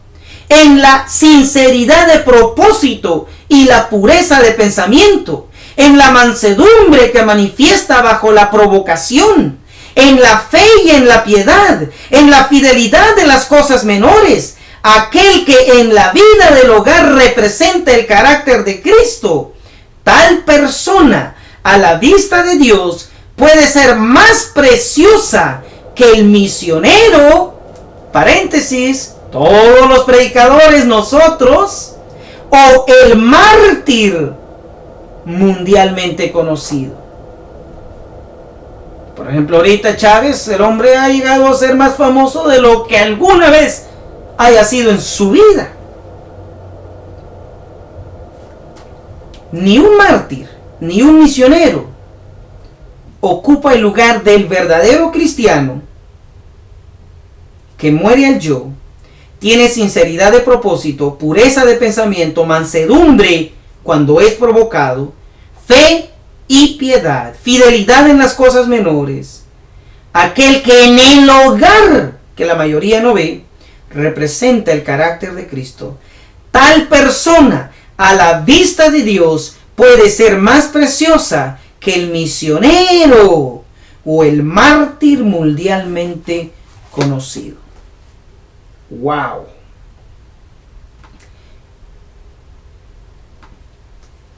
en la sinceridad de propósito y la pureza de pensamiento, en la mansedumbre que manifiesta bajo la provocación, en la fe y en la piedad, en la fidelidad de las cosas menores, aquel que en la vida del hogar representa el carácter de Cristo, tal persona a la vista de Dios puede ser más preciosa que el misionero, paréntesis, todos los predicadores, nosotros, o el mártir mundialmente conocido. Por ejemplo, ahorita Chávez, el hombre ha llegado a ser más famoso de lo que alguna vez haya sido en su vida. Ni un mártir, ni un misionero ocupa el lugar del verdadero cristiano que muere al yo, tiene sinceridad de propósito, pureza de pensamiento, mansedumbre cuando es provocado, fe y piedad, fidelidad en las cosas menores. Aquel que en el hogar, que la mayoría no ve, representa el carácter de Cristo. Tal persona a la vista de Dios puede ser más preciosa que el misionero o el mártir mundialmente conocido. ¡Wow!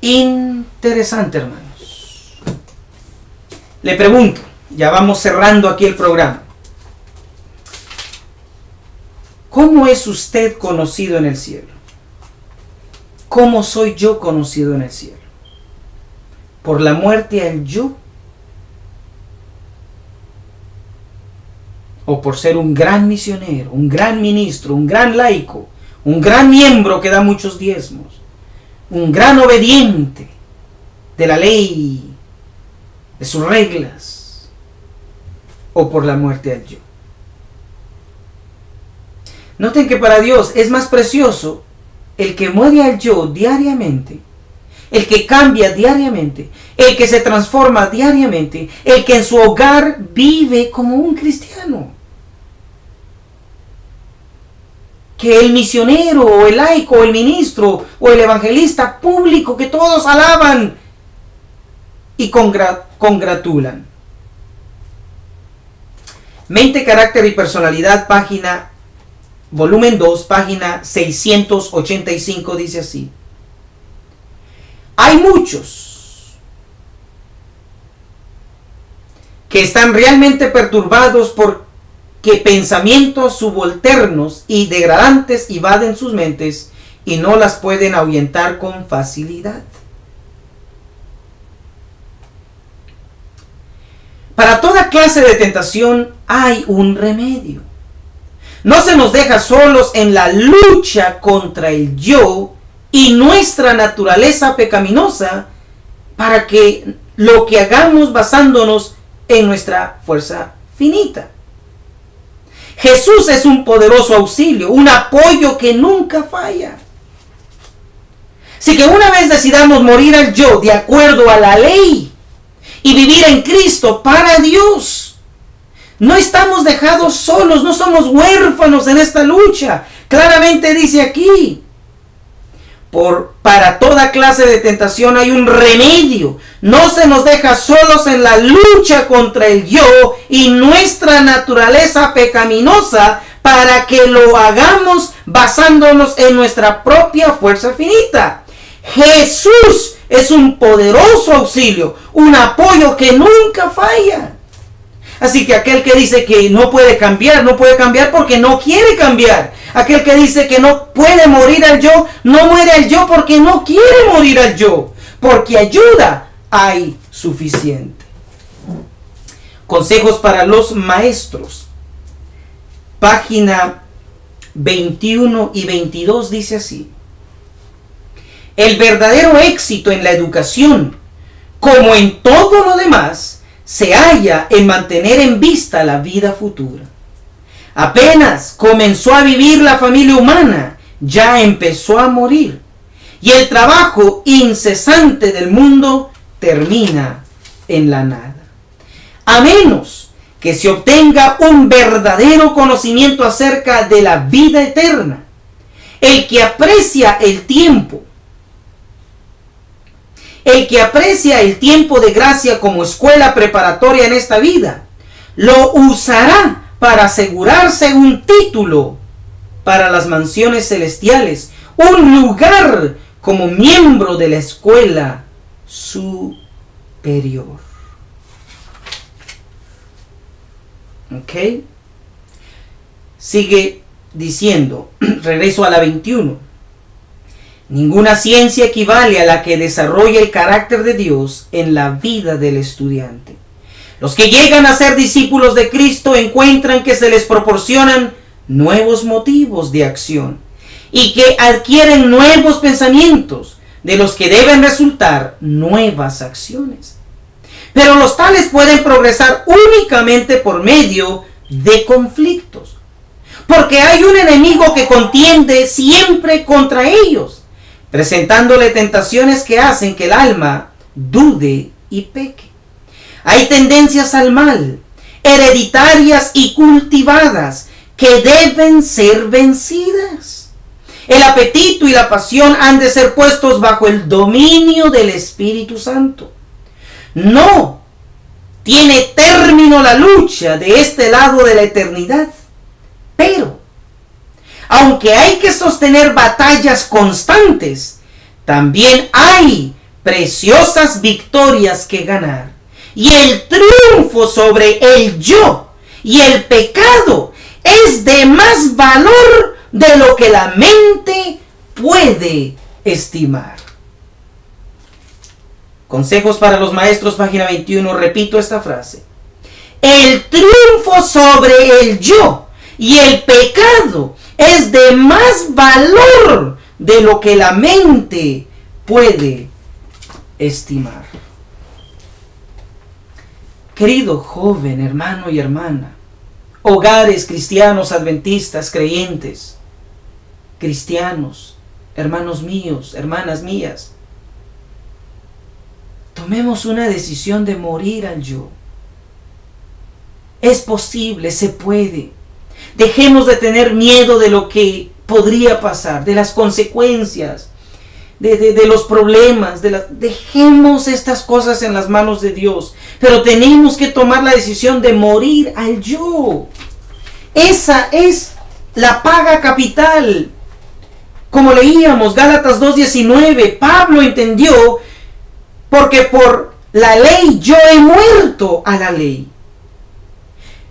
Interesante, hermanos. Le pregunto, ya vamos cerrando aquí el programa. ¿Cómo es usted conocido en el cielo? ¿Cómo soy yo conocido en el cielo? ¿Por la muerte al yo? ¿O por ser un gran misionero, un gran ministro, un gran laico, un gran miembro que da muchos diezmos, un gran obediente de la ley, de sus reglas? ¿O por la muerte al yo? Noten que para Dios es más precioso el que muere al yo diariamente, el que cambia diariamente, el que se transforma diariamente, el que en su hogar vive como un cristiano, que el misionero o el laico o el ministro o el evangelista público que todos alaban y congratulan. Mente, carácter y personalidad, volumen 2, página 685, dice así: hay muchos que están realmente perturbados porque pensamientos subalternos y degradantes invaden sus mentes y no las pueden ahuyentar con facilidad. Para toda clase de tentación hay un remedio. No se nos deja solos en la lucha contra el yo y nuestra naturaleza pecaminosa para que lo que hagamos basándonos en nuestra fuerza finita. Jesús es un poderoso auxilio, un apoyo que nunca falla. Así que una vez decidamos morir al yo de acuerdo a la ley y vivir en Cristo para Dios, no estamos dejados solos, no somos huérfanos en esta lucha. Claramente dice aquí: para toda clase de tentación hay un remedio. No se nos deja solos en la lucha contra el yo y nuestra naturaleza pecaminosa para que lo hagamos basándonos en nuestra propia fuerza finita. Jesús es un poderoso auxilio, un apoyo que nunca falla. Así que aquel que dice que no puede cambiar porque no quiere cambiar. Aquel que dice que no puede morir al yo, no muere al yo porque no quiere morir al yo. Porque ayuda hay suficiente. Consejos para los maestros. Página 21 y 22 dice así: el verdadero éxito en la educación, como en todo lo demás, se halla en mantener en vista la vida futura. Apenas comenzó a vivir la familia humana, ya empezó a morir, y el trabajo incesante del mundo termina en la nada. A menos que se obtenga un verdadero conocimiento acerca de la vida eterna, el que aprecia el tiempo de gracia como escuela preparatoria en esta vida, lo usará para asegurarse un título para las mansiones celestiales, un lugar como miembro de la escuela superior. ¿Ok? Sigue diciendo, regreso a la 21. Ninguna ciencia equivale a la que desarrolla el carácter de Dios en la vida del estudiante. Los que llegan a ser discípulos de Cristo encuentran que se les proporcionan nuevos motivos de acción y que adquieren nuevos pensamientos de los que deben resultar nuevas acciones. Pero los tales pueden progresar únicamente por medio de conflictos, porque hay un enemigo que contiende siempre contra ellos, presentándole tentaciones que hacen que el alma dude y peque. Hay tendencias al mal, hereditarias y cultivadas, que deben ser vencidas. El apetito y la pasión han de ser puestos bajo el dominio del Espíritu Santo. No tiene término la lucha de este lado de la eternidad. Pero, aunque hay que sostener batallas constantes, también hay preciosas victorias que ganar. Y el triunfo sobre el yo y el pecado es de más valor de lo que la mente puede estimar. Consejos para los maestros, página 21, repito esta frase. El triunfo sobre el yo y el pecado es de más valor de lo que la mente puede estimar. Querido joven, hermano y hermana, hogares cristianos, adventistas, creyentes, cristianos, hermanos míos, hermanas mías, tomemos una decisión de morir al yo. Es posible, se puede. Dejemos de tener miedo de lo que podría pasar, de las consecuencias, de los problemas. Dejemos estas cosas en las manos de Dios. Pero tenemos que tomar la decisión de morir al yo. Esa es la paga capital. Como leíamos, Gálatas 2:19, Pablo entendió, porque por la ley yo he muerto a la ley.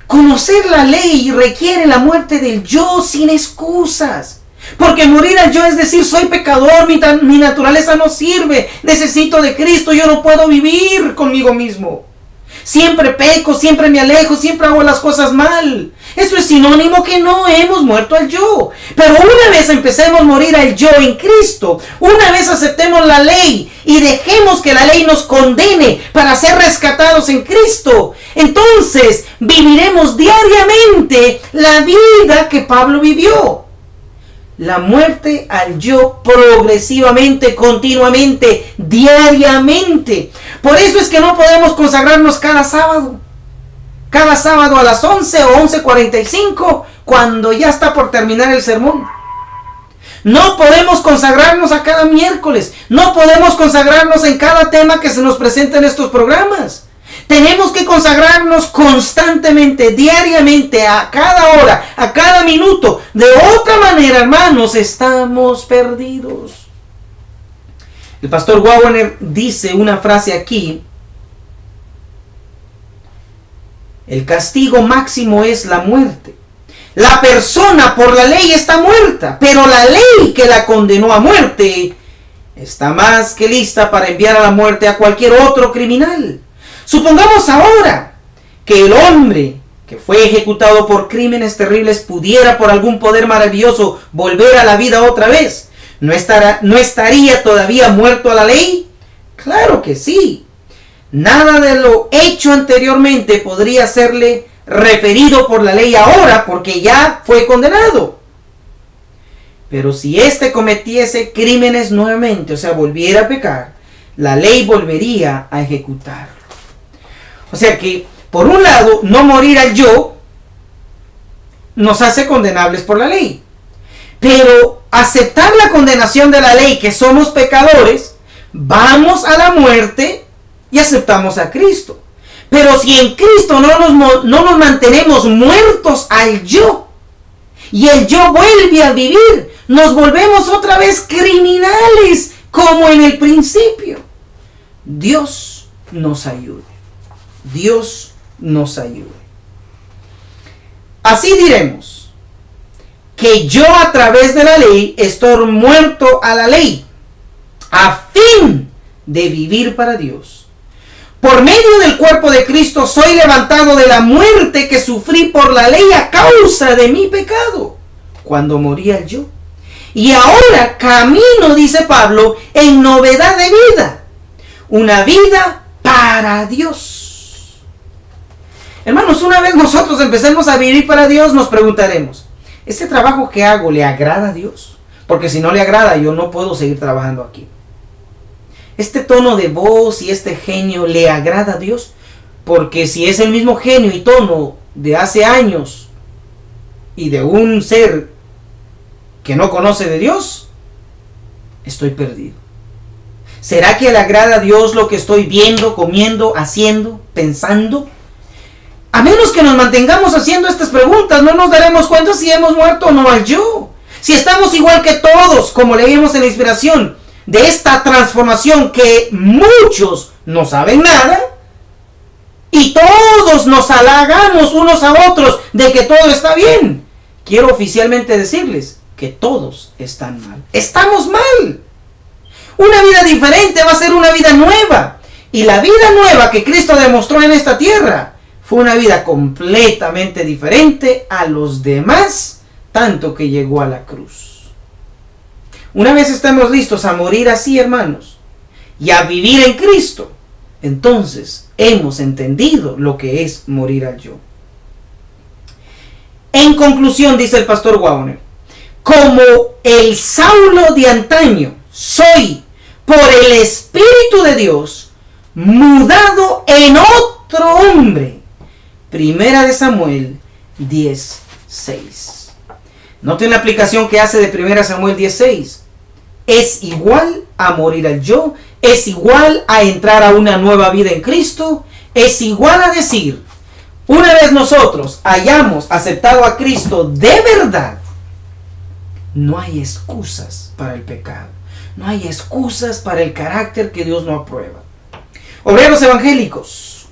Conocer la ley requiere la muerte del yo sin excusas. Porque morir al yo es decir, soy pecador, mi naturaleza no sirve, necesito de Cristo, yo no puedo vivir conmigo mismo. Siempre peco, siempre me alejo, siempre hago las cosas mal. Eso es sinónimo que no hemos muerto al yo. Pero una vez empecemos a morir al yo en Cristo, una vez aceptemos la ley y dejemos que la ley nos condene para ser rescatados en Cristo, entonces viviremos diariamente la vida que Pablo vivió. La muerte al yo progresivamente, continuamente, diariamente. Por eso es que no podemos consagrarnos cada sábado. Cada sábado a las 11 o 11:45, cuando ya está por terminar el sermón. No podemos consagrarnos a cada miércoles. No podemos consagrarnos en cada tema que se nos presenta en estos programas. Tenemos que consagrarnos constantemente, diariamente, a cada hora, a cada minuto. De otra manera, hermanos, estamos perdidos. El pastor Wagner dice una frase aquí. El castigo máximo es la muerte. La persona por la ley está muerta, pero la ley que la condenó a muerte está más que lista para enviar a la muerte a cualquier otro criminal. Supongamos ahora que el hombre que fue ejecutado por crímenes terribles pudiera por algún poder maravilloso volver a la vida otra vez. ¿No estaría todavía muerto a la ley? Claro que sí. Nada de lo hecho anteriormente podría serle referido por la ley ahora porque ya fue condenado. Pero si éste cometiese crímenes nuevamente, o sea, volviera a pecar, la ley volvería a ejecutarlo. O sea que, por un lado, no morir al yo nos hace condenables por la ley. Pero aceptar la condenación de la ley, que somos pecadores, vamos a la muerte y aceptamos a Cristo. Pero si en Cristo no nos mantenemos muertos al yo, y el yo vuelve a vivir, nos volvemos otra vez criminales, como en el principio. Dios nos ayude. Dios nos ayude. Así diremos que yo a través de la ley estoy muerto a la ley, a fin de vivir para Dios. Por medio del cuerpo de Cristo soy levantado de la muerte que sufrí por la ley a causa de mi pecado, cuando moría el yo. Y ahora camino, dice Pablo, en novedad de vida, una vida para Dios. Hermanos, una vez nosotros empecemos a vivir para Dios, nos preguntaremos, ¿este trabajo que hago le agrada a Dios? Porque si no le agrada, yo no puedo seguir trabajando aquí. ¿Este tono de voz y este genio le agrada a Dios? Porque si es el mismo genio y tono de hace años y de un ser que no conoce de Dios, estoy perdido. ¿Será que le agrada a Dios lo que estoy viendo, comiendo, haciendo, pensando? A menos que nos mantengamos haciendo estas preguntas, no nos daremos cuenta si hemos muerto o no al yo. Si estamos igual que todos, como leímos en la inspiración, de esta transformación que muchos no saben nada, y todos nos halagamos unos a otros de que todo está bien. Quiero oficialmente decirles que todos están mal. Estamos mal. Una vida diferente va a ser una vida nueva. Y la vida nueva que Cristo demostró en esta tierra fue una vida completamente diferente a los demás, tanto que llegó a la cruz. Una vez estemos listos a morir así, hermanos, y a vivir en Cristo, entonces hemos entendido lo que es morir al yo. En conclusión, dice el pastor Wagner, como el Saulo de antaño, soy por el Espíritu de Dios mudado en otro hombre. Primera de Samuel 10:6. Noten la aplicación que hace de Primera Samuel 10:6. Es igual a morir al yo, es igual a entrar a una nueva vida en Cristo, es igual a decir, una vez nosotros hayamos aceptado a Cristo de verdad, no hay excusas para el pecado, no hay excusas para el carácter que Dios no aprueba. Obreros evangélicos,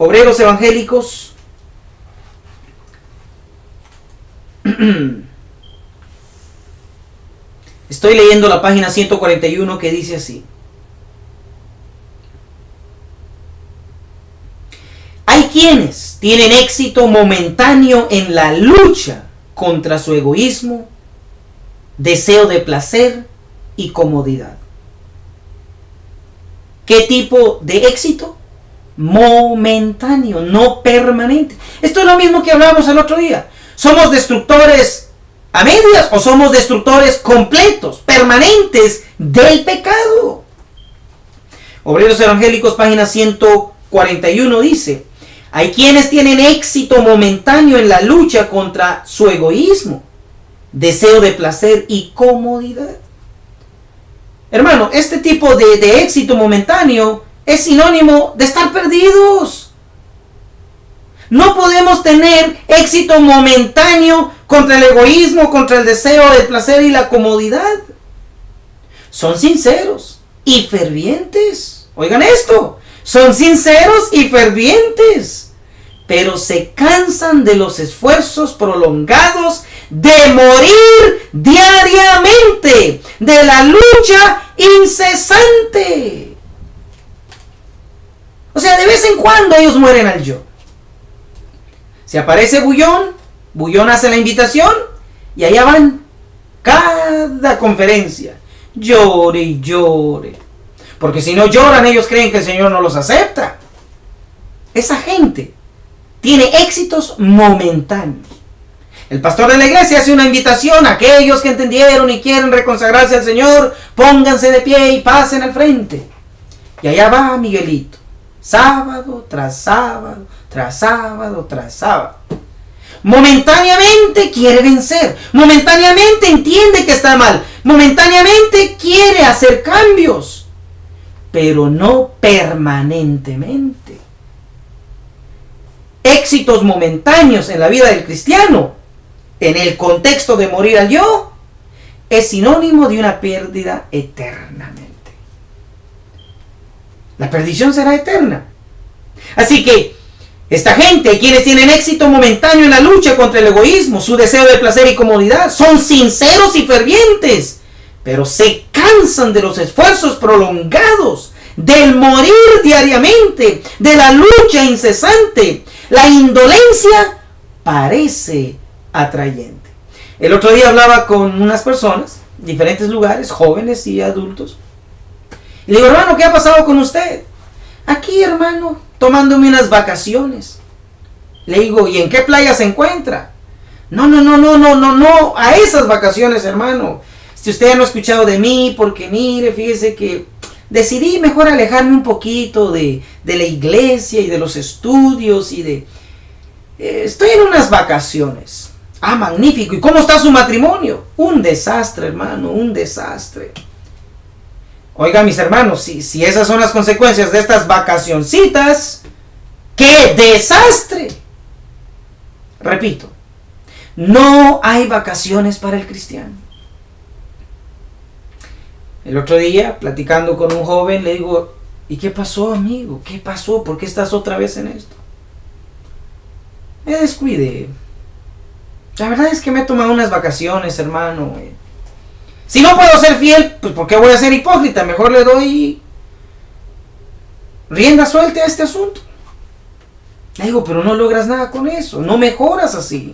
estoy leyendo la página 141 que dice así. Hay quienes tienen éxito momentáneo en la lucha contra su egoísmo, deseo de placer y comodidad. ¿Qué tipo de éxito? Momentáneo, no permanente. Esto es lo mismo que hablábamos el otro día. ¿Somos destructores a medias o somos destructores completos, permanentes del pecado? Obreros Evangélicos, página 141 dice, hay quienes tienen éxito momentáneo en la lucha contra su egoísmo, deseo de placer y comodidad. Hermano, este tipo de éxito momentáneo es sinónimo de estar perdidos. No podemos tener éxito momentáneo contra el egoísmo, contra el deseo de placer y la comodidad. Son sinceros y fervientes. Oigan esto. Son sinceros y fervientes. Pero se cansan de los esfuerzos prolongados de morir diariamente, de la lucha incesante. O sea, de vez en cuando ellos mueren al yo. Si aparece Bullón, Bullón hace la invitación y allá van cada conferencia. Llore y llore. Porque si no lloran, ellos creen que el Señor no los acepta. Esa gente tiene éxitos momentáneos. El pastor de la iglesia hace una invitación a aquellos que entendieron y quieren reconsagrarse al Señor, pónganse de pie y pasen al frente. Y allá va Miguelito, sábado tras sábado, tras sábado, tras sábado. Momentáneamente quiere vencer, momentáneamente entiende que está mal, momentáneamente quiere hacer cambios, pero no permanentemente. Éxitos momentáneos en la vida del cristiano, en el contexto de morir al yo, es sinónimo de una pérdida eternamente. La perdición será eterna. Así que esta gente, quienes tienen éxito momentáneo en la lucha contra el egoísmo, su deseo de placer y comodidad, son sinceros y fervientes, pero se cansan de los esfuerzos prolongados, del morir diariamente, de la lucha incesante. La indolencia parece atrayente. El otro día hablaba con unas personas, diferentes lugares, jóvenes y adultos. Y le digo, hermano, ¿qué ha pasado con usted? Aquí, hermano, tomándome unas vacaciones. Le digo, ¿y en qué playa se encuentra? No, a esas vacaciones, hermano. Si usted ya no ha escuchado de mí, porque mire, fíjese que decidí mejor alejarme un poquito de la iglesia y de los estudios y de... estoy en unas vacaciones. Ah, magnífico. ¿Y cómo está su matrimonio? Un desastre, hermano, un desastre. Oigan, mis hermanos, si esas son las consecuencias de estas vacacioncitas, ¡qué desastre! Repito, no hay vacaciones para el cristiano. El otro día, platicando con un joven, le digo, ¿y qué pasó, amigo? ¿Qué pasó? ¿Por qué estás otra vez en esto? Me descuidé. La verdad es que me he tomado unas vacaciones, hermano. Si no puedo ser fiel, pues ¿por qué voy a ser hipócrita? Mejor le doy rienda suelta a este asunto. Le digo, pero no logras nada con eso, no mejoras así.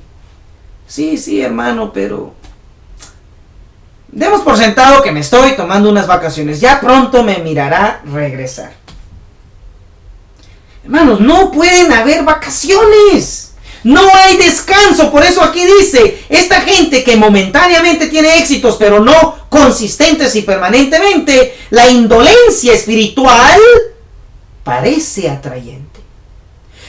Sí, hermano, pero demos por sentado que me estoy tomando unas vacaciones. Ya pronto me mirará regresar. Hermanos, no pueden haber vacaciones. No hay descanso. Por eso aquí dice, esta gente que momentáneamente tiene éxitos, pero no consistentes y permanentemente, la indolencia espiritual parece atrayente.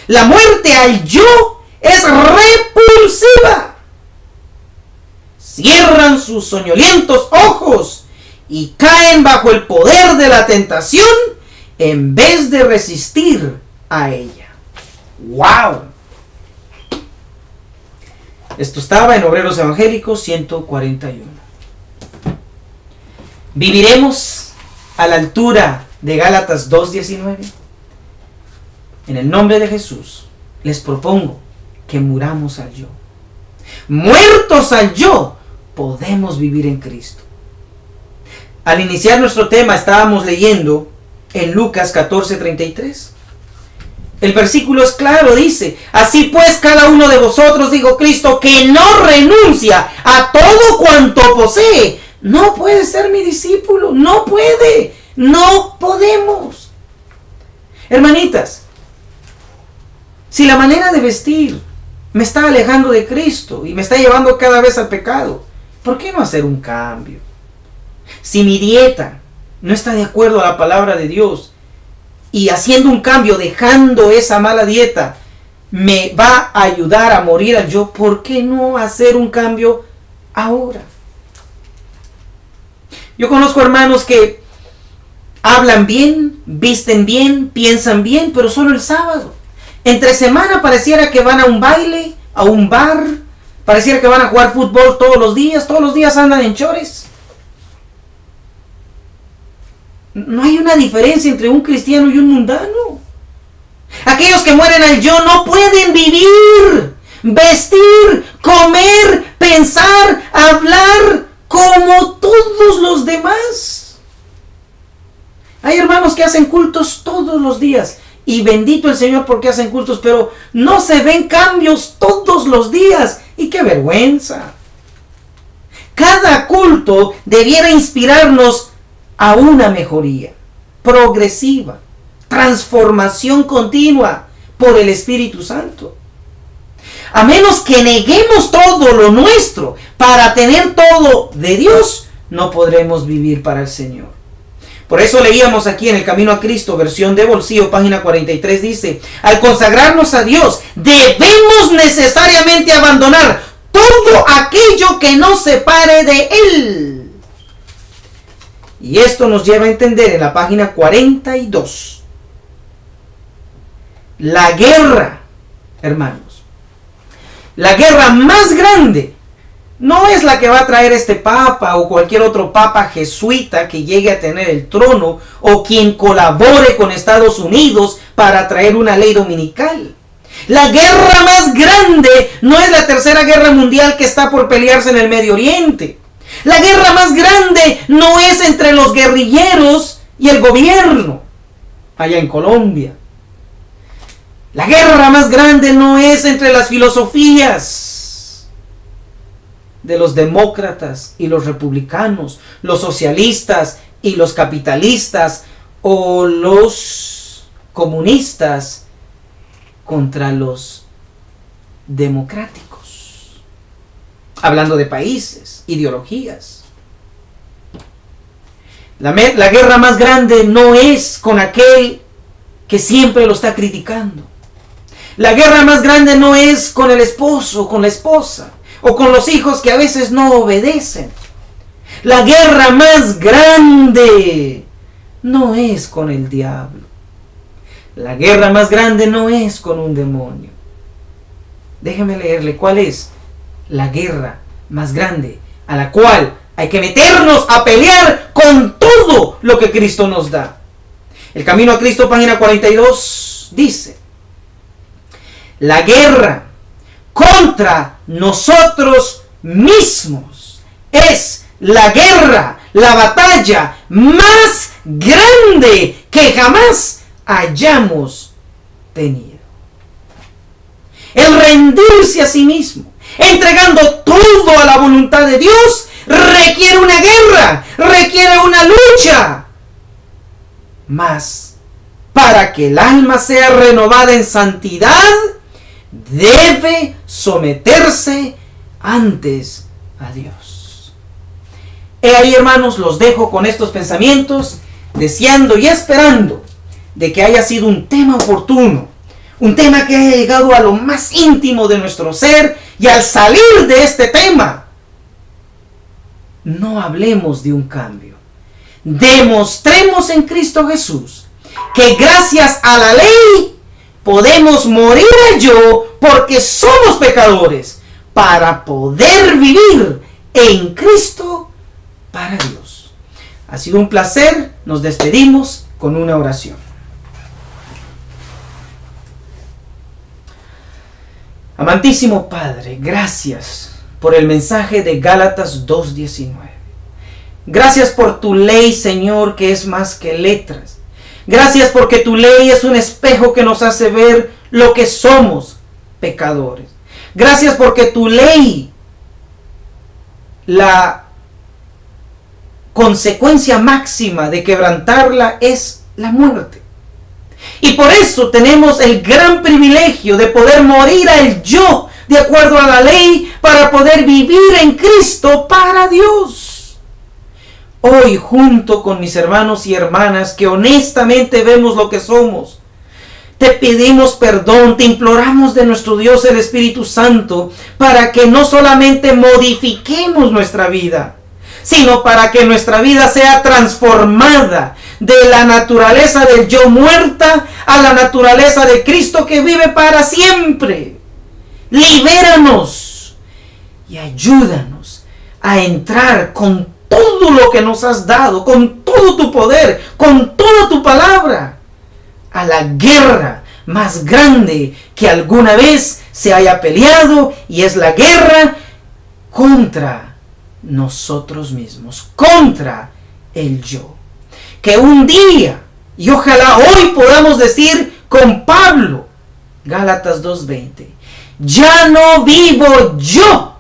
La muerte al yo es repulsiva. Cierran sus soñolientos ojos y caen bajo el poder de la tentación en vez de resistir a ella. ¡Wow! Esto estaba en Obreros Evangélicos 141. ¿Viviremos a la altura de Gálatas 2:19? En el nombre de Jesús, les propongo que muramos al yo. Muertos al yo, podemos vivir en Cristo. Al iniciar nuestro tema, estábamos leyendo en Lucas 14:33. El versículo es claro, dice, así pues cada uno de vosotros, dijo Cristo, que no renuncia a todo cuanto posee, no puede ser mi discípulo, no puede, no podemos. Hermanitas, si la manera de vestir me está alejando de Cristo y me está llevando cada vez al pecado, ¿por qué no hacer un cambio? Si mi dieta no está de acuerdo a la palabra de Dios, y haciendo un cambio, dejando esa mala dieta, me va a ayudar a morir al yo, ¿por qué no hacer un cambio ahora? Yo conozco hermanos que hablan bien, visten bien, piensan bien, pero solo el sábado. Entre semana pareciera que van a un baile, a un bar, pareciera que van a jugar fútbol todos los días andan en chores. No hay una diferencia entre un cristiano y un mundano. Aquellos que mueren al yo no pueden vivir, vestir, comer, pensar, hablar como todos los demás. Hay hermanos que hacen cultos todos los días. Y bendito el Señor porque hacen cultos, pero no se ven cambios todos los días. ¡Y qué vergüenza! Cada culto debiera inspirarnos a una mejoría progresiva, transformación continua por el Espíritu Santo. A menos que neguemos todo lo nuestro para tener todo de Dios, no podremos vivir para el Señor. Por eso leíamos aquí en El Camino a Cristo, versión de bolsillo, página 43, dice, al consagrarnos a Dios, debemos necesariamente abandonar todo aquello que nos separe de Él. Y esto nos lleva a entender en la página 42. La guerra, hermanos, la guerra más grande no es la que va a traer este papa o cualquier otro papa jesuita que llegue a tener el trono o quien colabore con Estados Unidos para traer una ley dominical. La guerra más grande no es la tercera guerra mundial que está por pelearse en el Medio Oriente. La guerra más grande no es entre los guerrilleros y el gobierno allá en Colombia. La guerra más grande no es entre las filosofías de los demócratas y los republicanos, los socialistas y los capitalistas o los comunistas contra los democráticos. Hablando de países, ideologías. La guerra más grande no es con aquel que siempre lo está criticando. La guerra más grande no es con el esposo, con la esposa, o con los hijos que a veces no obedecen. La guerra más grande no es con el diablo. La guerra más grande no es con un demonio. Déjeme leerle cuál es la guerra más grande a la cual hay que meternos a pelear con todo lo que Cristo nos da. El Camino a Cristo, página 42, dice: la guerra contra nosotros mismos es la guerra, la batalla más grande que jamás hayamos tenido. El rendirse a sí mismo, entregando todo a la voluntad de Dios, requiere una guerra, requiere una lucha. Mas, para que el alma sea renovada en santidad, debe someterse antes a Dios. He ahí, hermanos, los dejo con estos pensamientos, deseando y esperando de que haya sido un tema oportuno, un tema que haya llegado a lo más íntimo de nuestro ser, y al salir de este tema, no hablemos de un cambio. Demostremos en Cristo Jesús que gracias a la ley podemos morir a yo porque somos pecadores, para poder vivir en Cristo para Dios. Ha sido un placer. Nos despedimos con una oración. Amantísimo Padre, gracias por el mensaje de Gálatas 2:19. Gracias por tu ley, Señor, que es más que letras. Gracias porque tu ley es un espejo que nos hace ver lo que somos, pecadores. Gracias porque tu ley, la consecuencia máxima de quebrantarla es la muerte. Y por eso tenemos el gran privilegio de poder morir al yo, de acuerdo a la ley, para poder vivir en Cristo para Dios. Hoy, junto con mis hermanos y hermanas que honestamente vemos lo que somos, te pedimos perdón, te imploramos de nuestro Dios el Espíritu Santo, para que no solamente modifiquemos nuestra vida, sino para que nuestra vida sea transformada de la naturaleza del yo muerta a la naturaleza de Cristo que vive para siempre. Libéranos y ayúdanos a entrar con todo lo que nos has dado, con todo tu poder, con toda tu palabra, a la guerra más grande que alguna vez se haya peleado, y es la guerra contra nosotros mismos, contra el yo. Que un día, y ojalá hoy, podamos decir con Pablo, Gálatas 2:20, ya no vivo yo,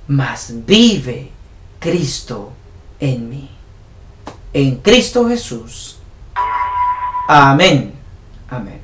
mas vive Cristo en mí. En Cristo Jesús. Amén. Amén.